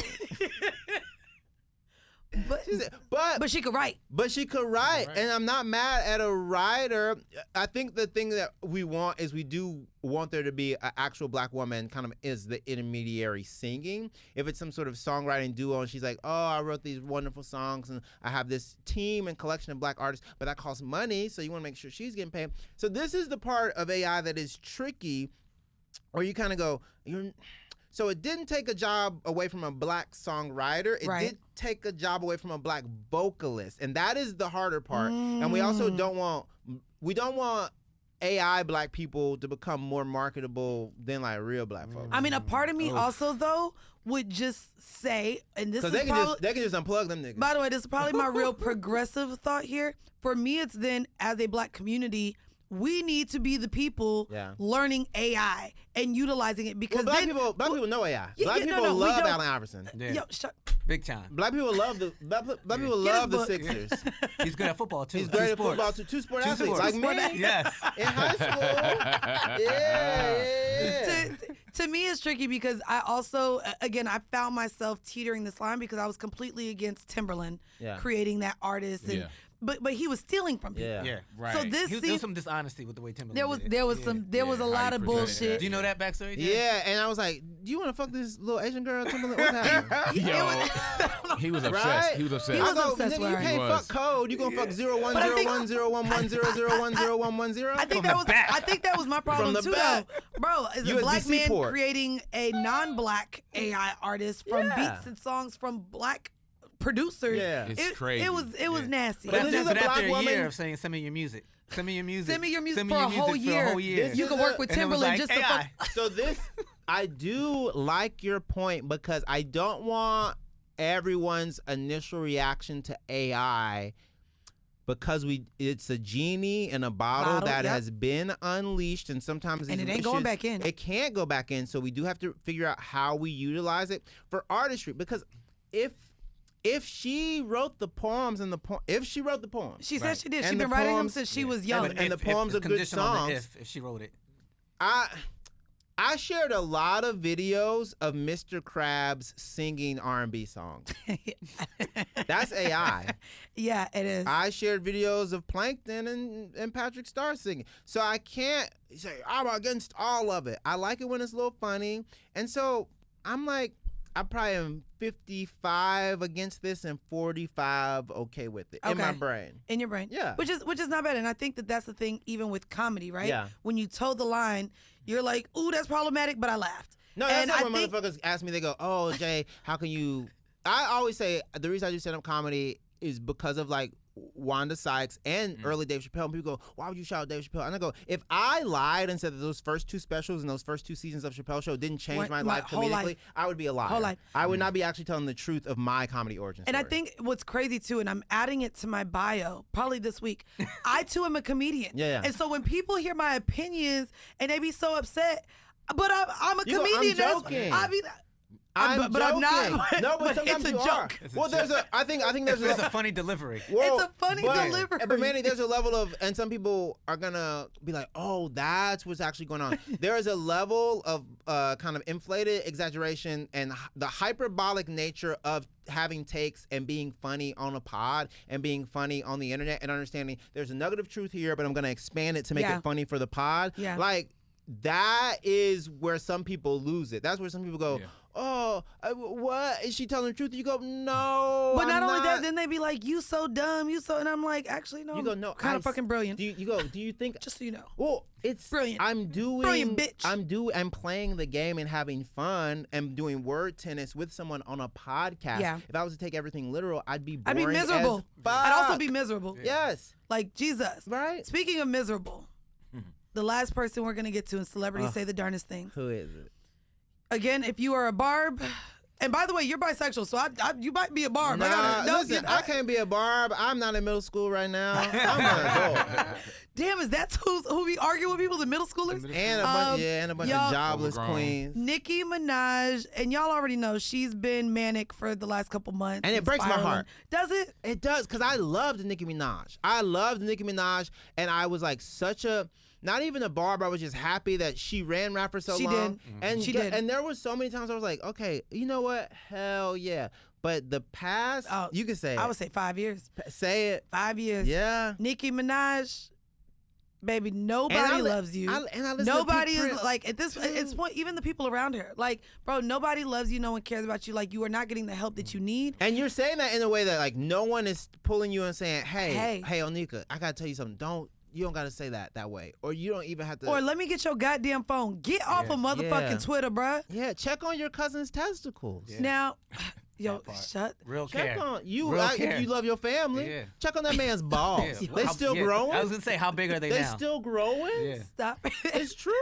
But, She said, but she could write. But she could write, and I'm not mad at a writer. I think the thing that we want is we do want there to be an actual black woman kind of is the intermediary singing. If it's some sort of songwriting duo and she's like, oh, I wrote these wonderful songs and I have this team and collection of black artists, but that costs money, so you want to make sure she's getting paid. So this is the part of AI that is tricky, where you kind of go, so it didn't take a job away from a black songwriter. It did take a job away from a black vocalist. And that is the harder part. And we also don't want AI black people to become more marketable than like real black folks. I mean, a part of me also, though, would just say, and this is Because they can just unplug them niggas. by the way, this is probably my real progressive thought here. For me, it's then, as a black community, we need to be the people learning AI and utilizing it because black people know AI. Black people love Allen Iverson. Yeah. Yo, shut. Big time. Black people love the his book. Sixers. He's good at football too. He's great at sports. football too. Two sport Two athletes sports. like me. Yes. In high school. Yeah. To me, it's tricky because I also, again, I found myself teetering this line because I was completely against Timberland creating that artist, and but he was stealing from people. Yeah. Yeah. Right. So this There was some dishonesty with the way Timberland there was a lot of presented bullshit. Do you know that backstory? Jay? Yeah, and I was like, "Do you want to fuck this little Asian girl, Timberland? What's happening?" He was obsessed. Right? He was obsessed. He was I go, obsessed nigga, with you her. can't He fuck was. code. You gonna fuck 0101 But I think- 0110110110? I think that was my problem the too, back. though. Bro, as a USB-C black man port. creating a non-black AI artist from Yeah. beats and songs from black producers. Yeah. It's crazy. It was nasty. But this is a But after black a woman- year of saying, send me your music. Send me your music. Send me your music Send for me a your whole music for a whole year. year. This You is can a- work with And it was Timberland like, just to fuck. AI. So this, I do like your point because I don't want everyone's initial reaction to AI because it's a genie in a bottle that has been unleashed, and sometimes And these it ain't going wishes- back in. It can't go back in, so we do have to figure out how we utilize it for artistry. Because if she wrote the poems if she wrote the poems, She said she did. She's And been the writing them poems- since she was young. And the poems are good conditional on the songs. If she wrote it. I shared a lot of videos of Mr. Krabs singing R&B songs. That's AI. Yeah, it is. I shared videos of Plankton and Patrick Star singing. So I can't say I'm against all of it. I like it when it's a little funny. And so I'm like, I probably am 55 against this and 45 okay with it in my Okay. brain. In your brain. Yeah. Which is not bad. And I think that's the thing even with comedy, right? Yeah. When you toe the line, you're like, ooh, that's problematic, but I laughed. No, that's And not I when think- motherfuckers ask me, they go, oh, Jay, how can you... I always say, the reason I do stand-up comedy is because of like Wanda Sykes and early Dave Chappelle. And people go, why would you shout out Dave Chappelle? And I go, if I lied and said that those first 2 specials and those first 2 seasons of Chappelle Show didn't change my life whole comedically, life. I would be a liar. Whole life. I would not be actually telling the truth of my comedy origin story. And I think what's crazy too, and I'm adding it to my bio probably this week, I too am a comedian. Yeah. And so when people hear my opinions and they be so upset, but I'm a You go, comedian. I'm joking. I'm joking. I'm not. No, but sometimes it's a you joke. are. Well, there's a. I think there's It's a funny delivery. Well, It's a funny delivery. But Mandy, there's a level of, and some people are gonna be like, oh, that's what's actually going on. There is a level of kind of inflated exaggeration and the hyperbolic nature of having takes and being funny on a pod and being funny on the internet and understanding there's a nugget of truth here, but I'm gonna expand it to make it funny for the pod. Yeah. Like, that is where some people lose it. That's where some people go, oh, what? Is she telling the truth? You go, no, But I'm not only not. that, then they be like, you so dumb, you so, and I'm like, actually, no, You go, no, kind of fucking brilliant. Do you think? Just so you know. Well, it's Brilliant. I'm doing Brilliant, bitch. I'm playing the game and having fun and doing word tennis with someone on a podcast. Yeah. If I was to take everything literal, I'd be I'd boring be miserable. as fuck. I'd also be miserable. Yes. Like, Jesus. Right. Speaking of miserable, the last person we're going to get to in Celebrities Say the Darndest Things. Who is it? Again, if you are a barb, and by the way, you're bisexual, so you might be a barb. Listen, I can't be a barb. I'm not in middle school right now. I'm an adult. Damn, is that who we argue with people, the middle schoolers? And a bunch of jobless Overgrown. queens. Nicki Minaj, and y'all already know she's been manic for the last couple months. And it breaks my spiraling. heart. Does it? It does, because I loved Nicki Minaj. And I was like not even a barb. I was just happy that she ran rap for so She long. did. And She did. And there was so many times I was like, okay, you know what? Hell yeah. But the past, you can say it. I would say 5 years. Say it. 5 years. Yeah. Nicki Minaj, baby, nobody loves you. I listen Nobody to Pete is Prince. like at this point. Even the people around her, like, bro, nobody loves you. No one cares about you. Like, you are not getting the help that you need. And you're saying that in a way that like no one is pulling you and saying, hey, Hey. Onika, I gotta tell you something. You don't gotta say that way, or you don't even have to. Or let me get your goddamn phone. Get off of motherfucking Yeah. Twitter, bruh. Yeah, check on your cousin's testicles. Yeah. Now, yo, That part. shut. Real Check care. on you. Real If care. you love your family, Yeah. check on that man's balls. Yeah. They How- still yeah. growing. I was gonna say, how big are they They now? still growing. Yeah. Stop. It's true.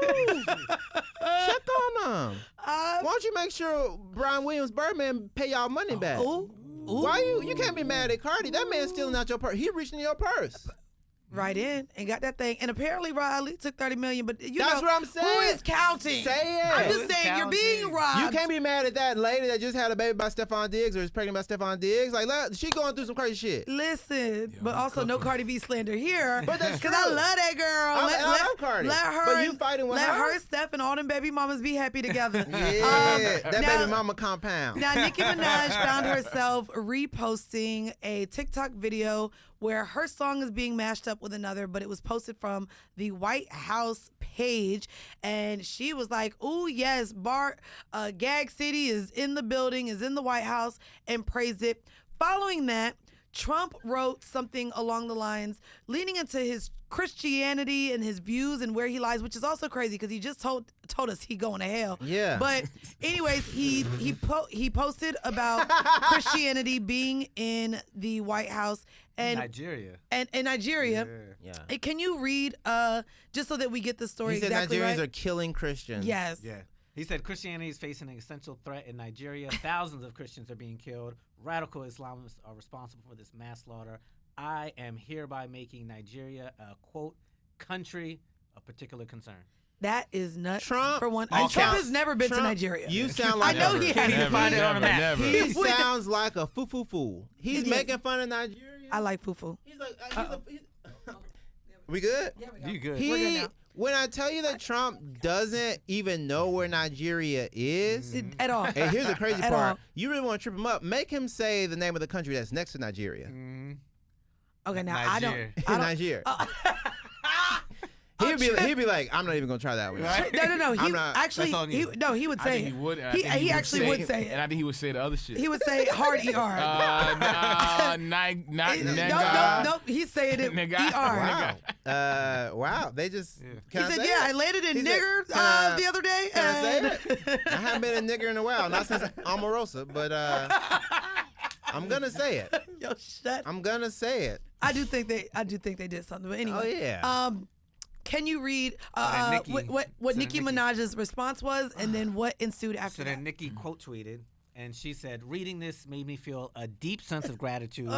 Check on them. Why don't you make sure Brian Williams Birdman pay y'all money back? Ooh, ooh. Why you can't be mad at Cardi? That man's stealing out your purse. He reaching in your purse. Right in and got that thing. And apparently Riley took $30 million, but you That's know what I'm saying. who is counting? Say it. I'm Who just is saying you're being counting? robbed. You can't be mad at that lady that just had a baby by Stephon Diggs or is pregnant by Stephon Diggs. Like, she going through some crazy shit. Listen, but also no Cardi B slander here. But that's Because I true. love that girl. I love Cardi. Let her, But you fighting with let her? her, Steph, and all them baby mamas be happy together. Yeah, that now- baby mama compound. Now, Nicki Minaj found herself reposting a TikTok video where her song is being mashed up with another, but it was posted from the White House page. And she was like, oh, yes, Gag City is in the building, is in the White House, and praised it. Following that, Trump wrote something along the lines, leaning into his Christianity and his views and where he lies, which is also crazy because he just told us he going to hell. Yeah. But anyways, he posted about Christianity being in the White House and Nigeria. and Nigeria. Yeah. Can you read just so that we get the story He said exactly Nigerians right? are killing Christians. Yes. Yeah. He said Christianity is facing an existential threat in Nigeria. Thousands of Christians are being killed. Radical Islamists are responsible for this mass slaughter. I am hereby making Nigeria a, quote, country of particular concern. That is nuts. Trump- for one. all And Trump counts. has never been to Trump, Nigeria. You sound I like know he has. Never, find it on a map. never. He sounds like a foo-foo-foo. He's Yes. making fun of Nigeria. I like fufu. He's like, we good? You good. We're good now. When I tell you that Trump doesn't even know where Nigeria is, At all. and here's the crazy At part: all. you really want to trip him up. Make him say the name of the country that's next to Nigeria. Okay, now Nigeria. I don't. Nigeria. He'd be like, I'm not even gonna try that one. Right? No. He I'm not- actually, that's on you. he would I say think it. he would. I He think would actually would say it. And I think he would say the other shit. He would say hard ER. Nope. He's saying it Nigga. ER. Wow. Wow. They just. Can He I said, say "Yeah, it? I landed in He said, nigger "Can I- the other day." Can I say and- that? I haven't been a nigger in a while, not since Omarosa, but I'm gonna say it. Yo, shut. I'm gonna say it. I do think they did something. But anyway. Oh yeah. Can you read Nicki- what so Nicki Nicki- Minaj's response was, and then what ensued after So that? then Nicki quote tweeted, and she said, "Reading this made me feel a deep sense of gratitude.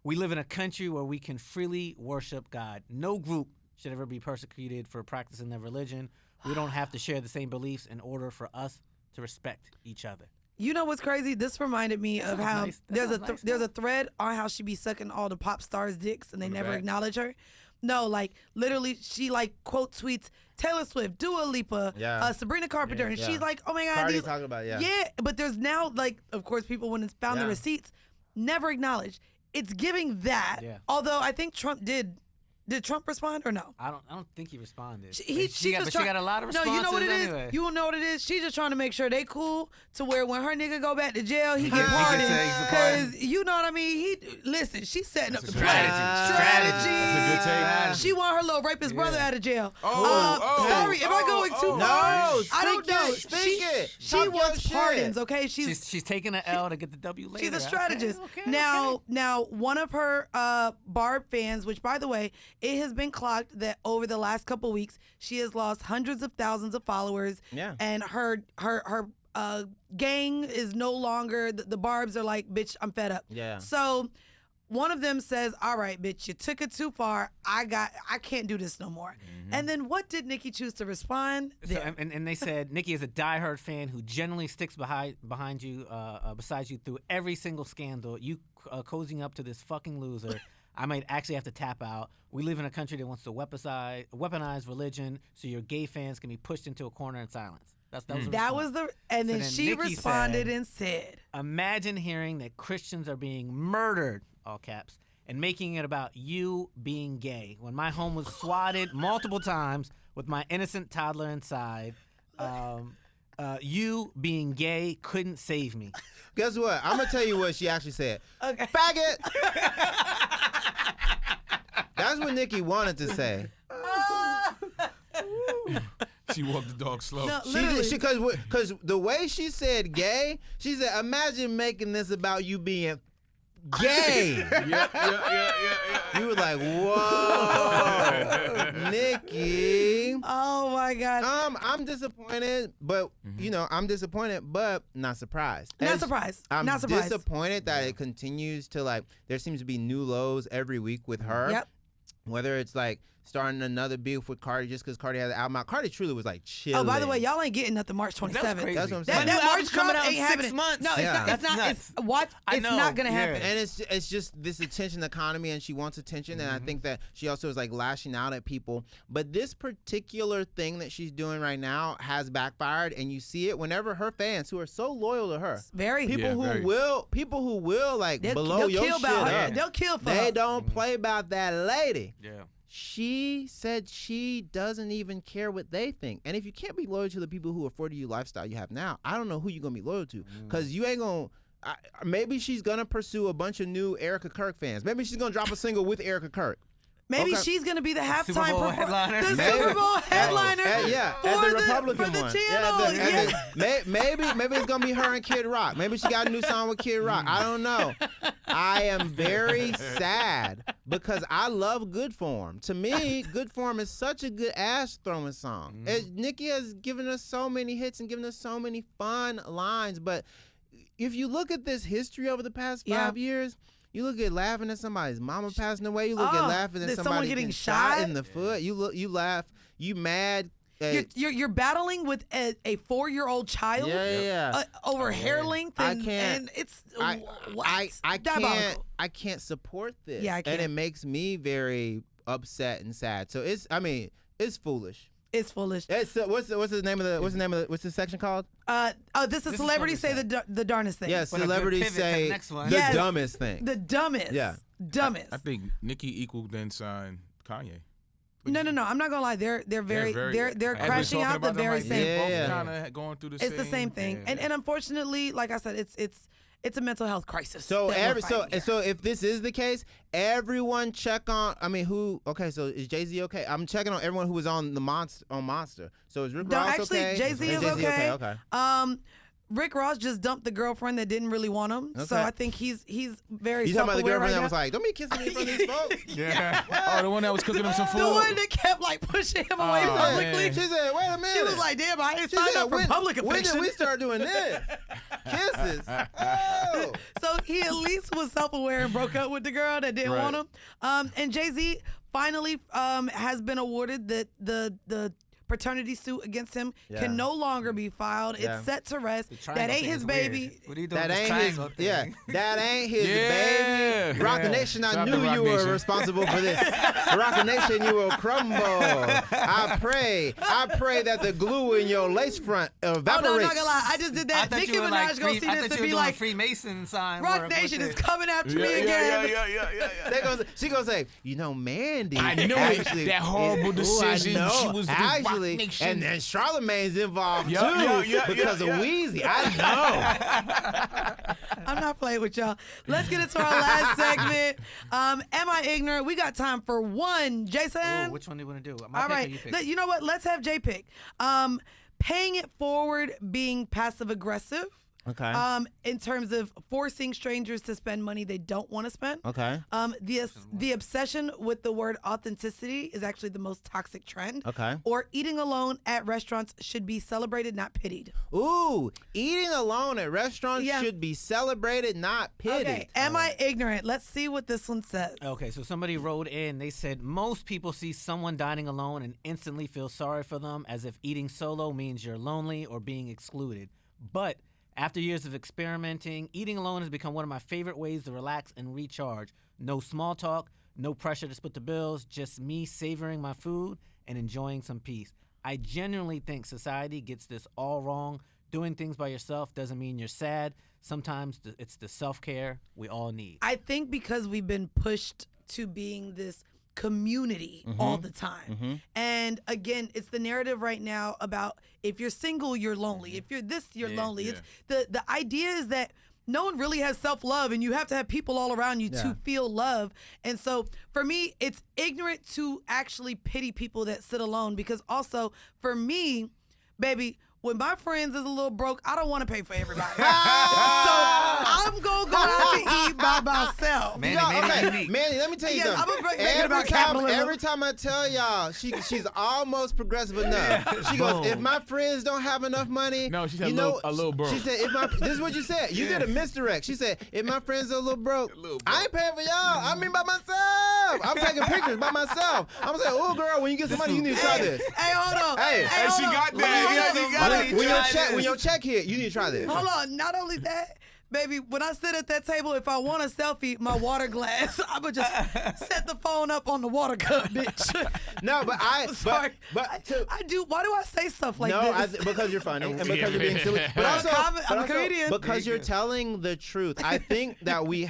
We live in a country where we can freely worship God. No group should ever be persecuted for practicing their religion. We don't have to share the same beliefs in order for us to respect each other." You know what's crazy? This reminded me of sounds how nice. That sounds nice, there's though. a thread on how she be sucking all the pop stars' dicks and they On the never back? acknowledge her. No, like literally, she like quote tweets Taylor Swift, Dua Lipa, Yeah. Sabrina Carpenter, and Yeah. she's like, "Oh my God, Cardi these-" talking about it, yeah. yeah." But there's now like, of course, people when it's found the Yeah. receipts, never acknowledged. It's giving that. Yeah. Although I think Trump did. Did Trump respond or no? I don't think he responded. She but she got a lot of responses No, you know what it is? anyway. You know what it is? She's just trying to make sure they cool to where when her nigga go back to jail, he get He pardoned. gets a pardon. Because you know what I mean? Listen, she's setting up That's the a plan. strategy. That's a good take. She want her little rapist brother out of jail. Oh, am I going too No, far? speak I don't know. it, speak it. She Talk your wants shit. pardons, okay? She's taking an L to get the W later. She's a Okay, strategist. okay, now, okay. now, one of her Barb fans, which by the way, it has been clocked that over the last couple weeks, she has lost hundreds of thousands of followers. Yeah. And her gang is no longer. The Barbs are like, bitch, I'm fed up. Yeah. So. One of them says, "All right, bitch, you took it too far. I can't do this no more." And then what did Nicki choose to respond? So, and they said Nicki is a diehard fan who generally sticks behind you, beside you through every single scandal. You cozying up to this fucking loser. I might actually have to tap out. We live in a country that wants to weaponize religion so your gay fans can be pushed into a corner in silence. That was the and so then then she Nicki responded said, and said, "Imagine hearing that Christians are being murdered, all caps, and making it about you being gay. When my home was swatted multiple times with my innocent toddler inside, you being gay couldn't save me." Guess what? I'm gonna tell you what she actually said. Okay. Faggot. That's what Nicki wanted to say. She walked the dog slow. No, She literally. because the way she said gay, she said, "Imagine making this about you being gay." Yeah. You were like, "Whoa, Nicki." Oh my God. I'm disappointed, but I'm disappointed, but not surprised. Not surprised. I'm Not surprised. disappointed that it continues to there seems to be new lows every week with her. Yep. Whether it's like starting another beef with Cardi just because Cardi had the album out. Cardi truly was like chilling. Oh, by the way, y'all ain't getting nothing March 27th. That's crazy. That's what I'm That, saying. that New March album's coming drop out in ain't 6 happening. months. No, it's Yeah. not. It's That's not. nuts. It's what? I It's know, not gonna yeah. happen. And it's just this attention economy, and she wants attention, and I think that she also is like lashing out at people. But this particular thing that she's doing right now has backfired, and you see it whenever her fans, who are so loyal to her, Very. people who very. will like They'll blow kill your shit about her. up. They'll kill for They her. don't play about that lady. Yeah. She said she doesn't even care what they think. And if you can't be loyal to the people who afforded you lifestyle you have now, I don't know who you're going to be loyal to. Because you ain't going to... Maybe she's going to pursue a bunch of new Erica Kirk fans. Maybe she's going to drop a single with Erica Kirk. Maybe Okay. she's gonna be the halftime Super Bowl headliner. The Maybe. Super Bowl headliner. At for the Republican for the one. channel. Yeah. Maybe it's gonna be her and Kid Rock. Maybe she got a new song with Kid Rock. I don't know. I am very sad because I love Good Form. To me, Good Form is such a good ass throwing song. Nicki has given us so many hits and given us so many fun lines, but if you look at this history over the past 5 years. You look at laughing at somebody's mama passing away. You look at laughing at there's someone somebody getting shot shot in the foot. You laugh. You mad. You're battling with a 4-year-old child Yeah. over hair length. I And, can't- And it's I diabolical. can't support this. Yeah, I And can't. it makes me very upset and sad. So it's foolish. It's foolish. It's what's the name of the section called? This is is celebrities what say we the darnest thing. Yeah, What a good celebrities pivot to the say next one. the Yes. dumbest thing. The dumbest. Yeah. Dumbest. I think Nicki equal then signed Kanye. No. I'm not gonna lie. They're very they're As we're crashing talking out the about them, very like, same. they're both Yeah. kinda going through the It's same. the same thing. Yeah. And unfortunately, like I said, it's a mental health crisis. So that we're fighting here. so if this is the case, everyone check on. I mean, who? Okay, so is Jay-Z okay? I'm checking on everyone who was on the Monster. So is Rick No, Ross actually, okay? Jay-Z is Jay-Z okay. Okay. Rick Ross just dumped the girlfriend that didn't really want him. So Okay. I think he's very You talking about the self-aware girlfriend right that now. was like, don't be kissing me in front of these folks. Yeah. Oh, the one that was cooking him some food. The one that kept like pushing him away Oh, publicly. man. She said, wait a minute. She was like, damn, I ain't She signed said, up for public when affection. did we start doing this? Kisses. Oh. So he at least was self-aware and broke up with the girl that didn't Right. want him. And Jay-Z finally has been awarded that the paternity suit against him Yeah. can no longer be filed. Yeah. It's set to rest. The That triangle ain't thing his is weird. baby. What are you doing That with this ain't his, triangle yeah. thing? That ain't his Yeah. baby. Rock the Yeah. Nation, I Shout out to knew Rock you were Nation. responsible for this. Rock the Nation, you will crumble. I pray that the glue in your lace front evaporates. Oh, no, I'm not gonna lie. I just did I that. thought Nicki you were like Minaj gonna see I this thought and you were be doing like, Freemason sign. Rock work Nation with is it. coming after me again. She gonna say, you know, Mandii. I know actually, that horrible decision. Ooh, I know. She was the actually, Rock Nation. and then Charlamagne's involved Yeah, too yeah, yeah, because yeah, of yeah. Wheezy. I I'm not playing with y'all. Let's get into our last segment. Am I ignorant? We got time for one. Jason? Ooh, which one do you want to do? My All pick or right. you pick? You know what? Let's have Jay pick. Paying it forward, being passive aggressive. Okay. In terms of forcing strangers to spend money they don't want to spend. Okay. The obsession with the word authenticity is actually the most toxic trend. Okay. Or eating alone at restaurants should be celebrated, not pitied. Ooh, eating alone at restaurants Yeah. should be celebrated, not pitied. Okay. Am I ignorant? Let's see what this one says. Okay, so somebody wrote in, they said, most people see someone dining alone and instantly feel sorry for them as if eating solo means you're lonely or being excluded. But after years of experimenting, eating alone has become one of my favorite ways to relax and recharge. No small talk, no pressure to split the bills, just me savoring my food and enjoying some peace. I genuinely think society gets this all wrong. Doing things by yourself doesn't mean you're sad. Sometimes it's the self-care we all need. I think because we've been pushed to being this community all the time. And again, it's the narrative right now about if you're single, you're lonely. If you're this, you're lonely. yeah. It's the idea is that no one really has self-love and you have to have people all around you to feel love. And so for me, it's ignorant to actually pity people that sit alone because also for me, baby, when my friends is a little broke, I don't want to pay for everybody. So I'm going to go out to eat by myself. Mandy, Y'all, Mandy, okay, unique. Mandy, let me tell you Yes, something. I'm gonna make it about capitalism. Every time I tell y'all, she's almost progressive enough. She goes, if my friends don't have enough money, No, she said you know, a little broke. She said, this is what you said. You did a misdirect. She said, if my friends are a little broke, I ain't paying for y'all. I mean by myself. I'm taking pictures by myself. I'm saying, oh girl, when you get some money, you need to try this. Hey, hold on. Hey, And she hold on. got that. Yeah, she got it. When your check hit, you need to try this. Hold on. Not only that, baby, when I sit at that table, if I want a selfie, my water glass, I'm going to just set the phone up on the water cup, bitch. No, but Sorry. but I do. Why do I say stuff like no, this? because you're funny and because Yeah, you're being man. silly. But also, I'm a comedian. because you're telling the truth. I think that we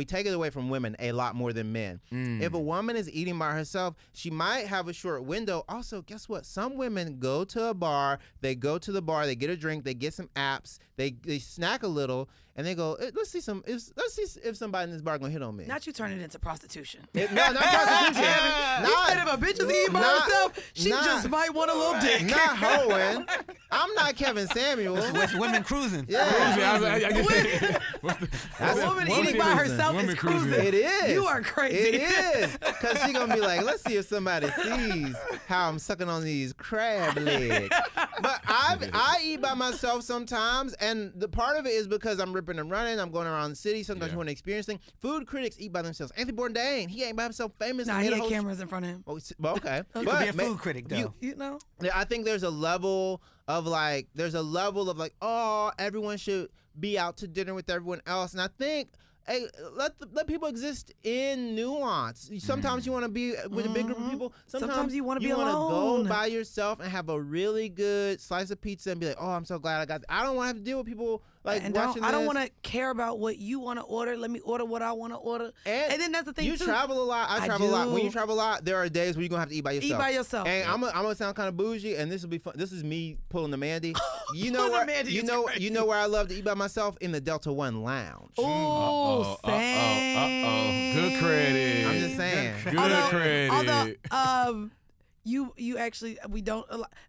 take it away from women a lot more than men. If a woman is eating by herself, she might have a short window. Also, guess what? Some women go to a bar, they get a drink, they get some apps, they snack a little, and they go, let's see if somebody in this bar gonna hit on me. Not you turn it into prostitution. No, not prostitution. You said if a bitch is eating by herself, she just might want a little dick. Not hoeing. I'm not Kevin Samuel. It's women cruising. Yeah. A woman eating by herself Woman is cruising. cruising. It is. You are crazy. It is. Because she's going to be like, let's see if somebody sees how I'm sucking on these crab legs. But I eat by myself sometimes, and the part of it is because I'm ripping and running. I'm going around the city. Sometimes you want to experience things. Food critics eat by themselves. Anthony Bourdain, he ain't by himself famous. Nah, and he hit a had whole- cameras in front of him. Oh, well, okay. You could be a food critic, though. You know? I think there's a level of like, oh, everyone should be out to dinner with everyone else. And I think, hey, let people exist in nuance. Sometimes you want to be with a big group of people. Sometimes you wanna be wanna alone. go by yourself and have a really good slice of pizza and be like, oh, I'm so glad I got. I don't want to have to deal with people like And watching I don't this. want to care about what you want to order. Let me order what I want to order. And then that's the thing, you too. travel a lot. I I travel a lot. When do. you travel a lot, there are days where you're gonna have to eat by yourself. Eat by yourself. And I'm gonna sound kind of bougie, and this will be fun. This is me pulling the Mandii. You know Pulling where? the Mandii You is know? crazy. You know where I love to eat by myself? In the Delta One Lounge. Oh, same. Good credit. I'm just saying. Good credit. Although, You actually, we don't,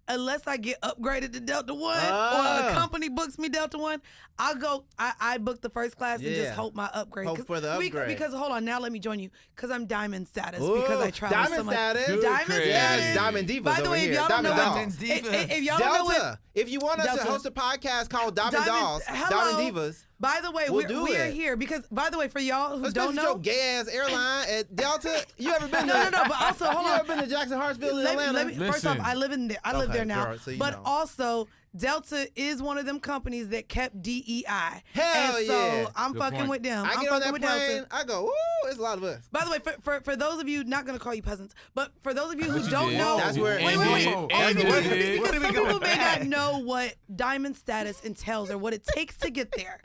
unless I get upgraded to Delta One or a company books me Delta One, I'll go, I book the first class and just hope my upgrade. Hope for the upgrade. Because hold on, now let me join you, because I'm diamond status because I travel so much. Diamond status? Diamond Yes, status. Diamond divas By the over way, here. if y'all don't know Diamond what, dolls. if y'all don't know what, Delta, if you want us to Delta. host a podcast called Diamond Dolls, hello. Diamond Divas, by the way, we'll we do are it. here because, by the way, for y'all who let's don't visit know, your gay-ass airline at Delta. You ever been No, to... but also, hold you on. ever been to Jackson Hartsfield in Atlanta? First off, Listen. I live Okay, there now. girl, so you but know. also, Delta is one of them companies that kept DEI. Hell and yeah. so I'm Good fucking point. with them. I I'm get on fucking that with plane, Delta. I go, woo, it's a lot of us. By the way, for those of you, not gonna call you peasants, but for those of you who But you don't did. know, That's where- wait, And wait, did. wait. And Because did. some people may not know what diamond status entails or what it takes to get there.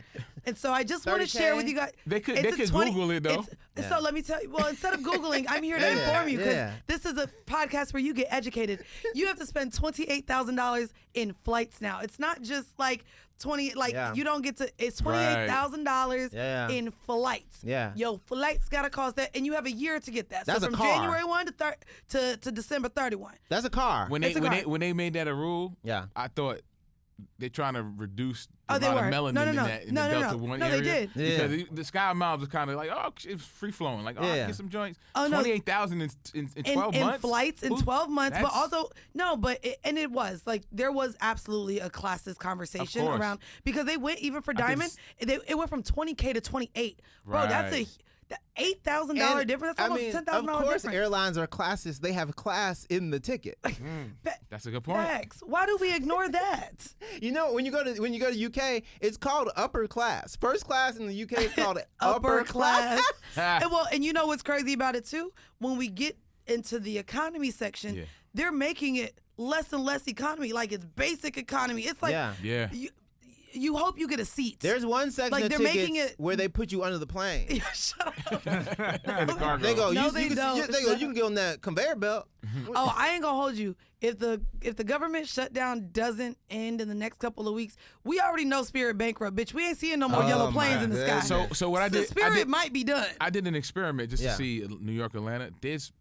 And so I just want to 30K? share with you guys. They could it's a 20 Google it though. it's- So let me tell you. Well, instead of Googling, I'm here to Yeah, inform you because yeah. this is a podcast where you get educated. You have to spend $28,000 in flights now. It's not just like 20. Like Yeah. you don't get to. It's $28,000 Yeah. in flights. Yeah. Yo, flights gotta cost that, and you have a year to get that. That's so a from car. January 1 to December 31. That's a car. When It's a car. they made that a rule, Yeah. I thought they're trying to reduce the Oh, they amount of were. melanin No, in no. that in No, the no, Delta no. One No, they area. did. Yeah. Because the Sky Miles was kind of like, oh, it's free flowing. Like, oh, I Yeah. can get some joints. Oh, no. 28,000 in 12 in months. flights in Who- 12 months, but that's- also it was like there was absolutely a classist conversation Of course. around because they went even for I think Diamond, it went from 20K to 28. Bro, that's Right. the $8,000 And, difference. That's I almost mean, $10,000 of course, difference. airlines are classist. They have class in the ticket. That's a good point. Facts. Why do we ignore that? You know, when you go to UK, it's called upper class. First class in the UK is called upper class. And you know what's crazy about it too? When we get into the economy section, Yeah. they're making it less and less economy. Like it's basic economy. It's like Yeah. Yeah. you hope you get a seat. There's one section Like, of they're tickets making it- where they put you under the plane. Shut up. The cargo. They go, No, you they can, don't. they go, you can get on that conveyor belt. Oh, I ain't gonna hold you. If the government shutdown doesn't end in the next couple of weeks, we already know Spirit bankrupt, bitch. We ain't seeing no more Oh, yellow planes my in the sky. goodness. So what I The did, Spirit might be done. I did an experiment just Yeah. to see New York, Atlanta. There's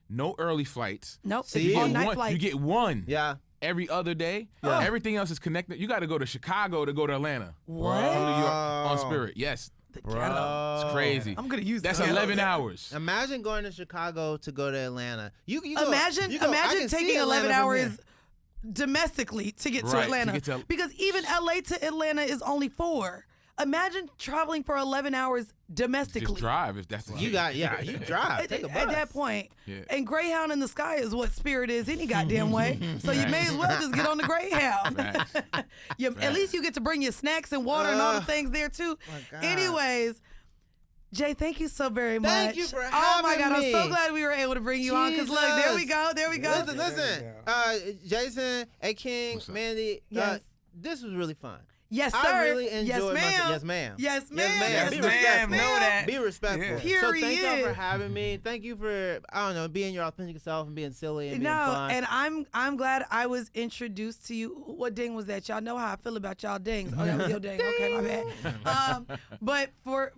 no early flights. Nope. See? It's You all get night one. flights. You get one Yeah. every other day. Yeah. Everything else is connected. You got to go to Chicago to go to Atlanta. What? From New York on Oh. Spirit. Yes. The ghetto. It's crazy. I'm gonna use That's the ghetto 11 there. hours. Imagine going to Chicago to go to Atlanta. You go, Imagine you go, I can see taking Atlanta 11 from hours here. domestically to get to Right, to Atlanta. get to- because even LA to Atlanta is only 4. Imagine traveling for 11 hours domestically. Just drive if that's the You case. you drive. Take a bus. At that point. Yeah. And Greyhound in the sky is what Spirit is any goddamn way. So you may as well just get on the Greyhound. Facts. At least you get to bring your snacks and water and all the things there too. God. Anyways, Jay, thank you so very much. Thank you for Oh my having God, me. I'm so glad we were able to bring you on. Because look, there we go. Listen. Jason, A. King, What's up? Mandy. Yes. This was really fun. Yes, sir. I really enjoyed yes, ma'am. Yes, ma'am. Yes, ma'am. Yes, Yes, Be ma'am. respectful. Know that. Be respectful. Yeah. So thank y'all Period. for having me. Thank you for, I don't know, being your authentic self and being silly and being No, fun. and I'm glad I was introduced to you. What ding was that? Y'all know how I feel about y'all dings. Oh, that was your ding. Okay, my bad. But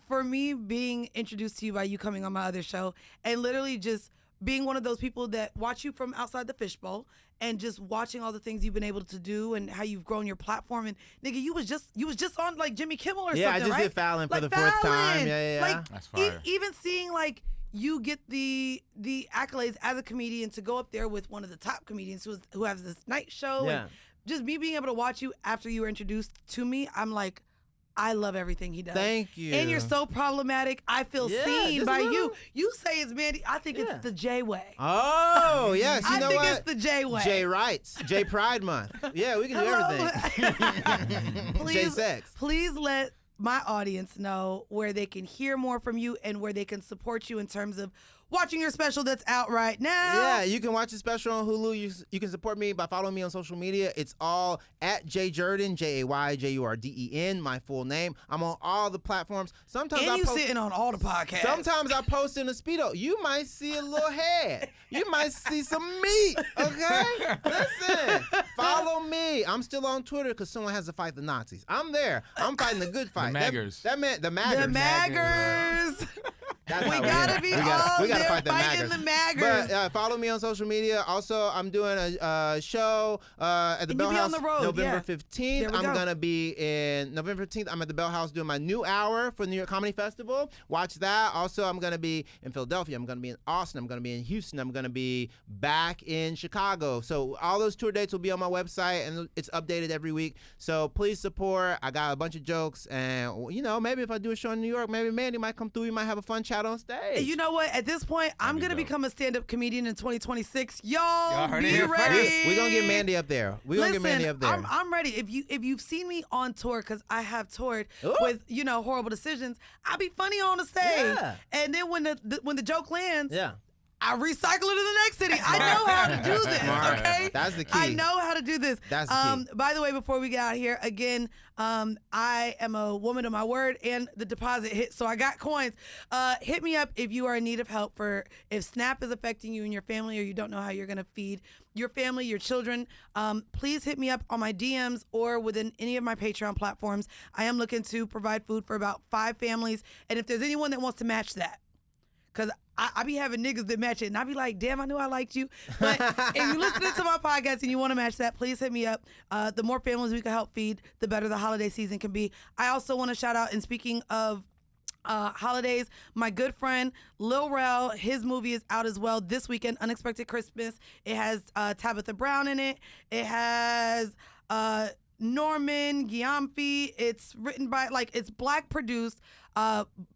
for me being introduced to you by you coming on my other show and literally just being one of those people that watch you from outside the fishbowl and just watching all the things you've been able to do and how you've grown your platform and nigga, you was just on like Jimmy Kimmel or Yeah, I something, just right? did Fallon for Like the fourth time. Fallon. Yeah. Like That's fire. even seeing like you get the accolades as a comedian to go up there with one of the top comedians who has this night show Yeah. and just me being able to watch you after you were introduced to me, I'm like, I love everything he does. Thank you. And you're so problematic. I feel Yeah, seen just by a little- you. You say it's Mandii. I think Yeah. it's the J way. Oh, yes. You I know think what? it's the J way. J Rights. J Pride Month. Yeah, we can do everything. J please, Sex. please let my audience know where they can hear more from you and where they can support you in terms of watching your special that's out right now. Yeah, you can watch the special on Hulu. You can support me by following me on social media. It's all at Jay Jurden, JayJurden, my full name. I'm on all the platforms. Sometimes And I you post, sitting on all the podcasts. Sometimes I post in a Speedo. You might see a little head. You might see some meat. Okay? Listen, follow me. I'm still on Twitter because someone has to fight the Nazis. I'm there. I'm fighting the good fight. MAGERS. The MAGERS. The MAGERS. That's We how gotta do. baby. We gotta fight the fighting MAGERS. the MAGERS. But follow me on social media. Also, I'm doing a show at the And Bell you be on House the road, November yeah. 15th. There we I'm go. gonna be in November 15th. I'm at the Bell House doing my new hour for the New York Comedy Festival. Watch that. Also, I'm gonna be in Philadelphia. I'm gonna be in Austin. I'm gonna be in Houston. I'm gonna be back in Chicago. So all those tour dates will be on my website, and it's updated every week. So please support. I got a bunch of jokes, and maybe if I do a show in New York, maybe Mandii might come through. We might have a fun chat on stage. And you know what? At this point, I'm be gonna dope. become a stand-up comedian in 2026. Y'all heard it be here ready. first. We're gonna get Mandii up there. We're gonna get Mandii up there. I'm ready. If you've seen me on tour, because I have toured Ooh. with Horrible Decisions, I be funny on the stage, Yeah. and then when the joke lands, Yeah. I recycle it to the next city. I know how to do this, Smart. okay? That's the key. I know how to do this. That's the key. By the way, before we get out of here, again, I am a woman of my word, and the deposit hit, so I got coins. Hit me up if you are in need of help if SNAP is affecting you and your family, or you don't know how you're going to feed your family, your children. Please hit me up on my DMs or within any of my Patreon platforms. I am looking to provide food for about 5 families, and if there's anyone that wants to match that, because I be having niggas that match it, and I be like, damn, I knew I liked you. But if you're listening to my podcast and you want to match that, please hit me up. The more families we can help feed, the better the holiday season can be. I also want to shout out, and speaking of holidays, my good friend Lil Rel, his movie is out as well this weekend, Unexpected Christmas. It has Tabitha Brown in it. It has Norman Giamfi. It's written by, it's Black produced,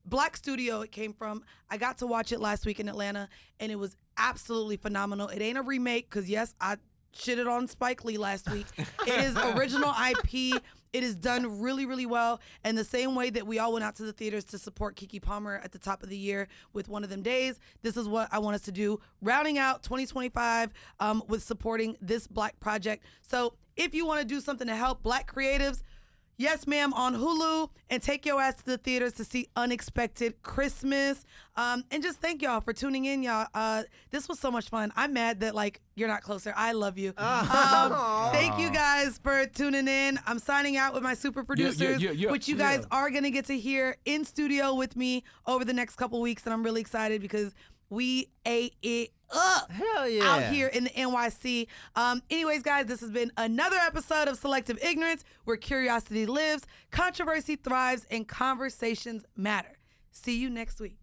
Black studio it came from. I got to watch it last week in Atlanta, and it was absolutely phenomenal. It ain't a remake, because yes, I shitted on Spike Lee last week. It is original IP. It is done really, really well. And the same way that we all went out to the theaters to support Keke Palmer at the top of the year with One of Them Days, this is what I want us to do, rounding out 2025 with supporting this Black project. So if you want to do something to help Black creatives, yes, ma'am, on Hulu, and take your ass to the theaters to see Unexpected Christmas. And just thank y'all for tuning in, y'all. This was so much fun. I'm mad that, you're not closer. I love you. Thank you guys for tuning in. I'm signing out with my super producers, which you guys are going to get to hear in studio with me over the next couple weeks. And I'm really excited because we ate it up. Hell yeah. Out here in the NYC. Anyways, guys, this has been another episode of Selective Ignorance, where curiosity lives, controversy thrives, and conversations matter. See you next week.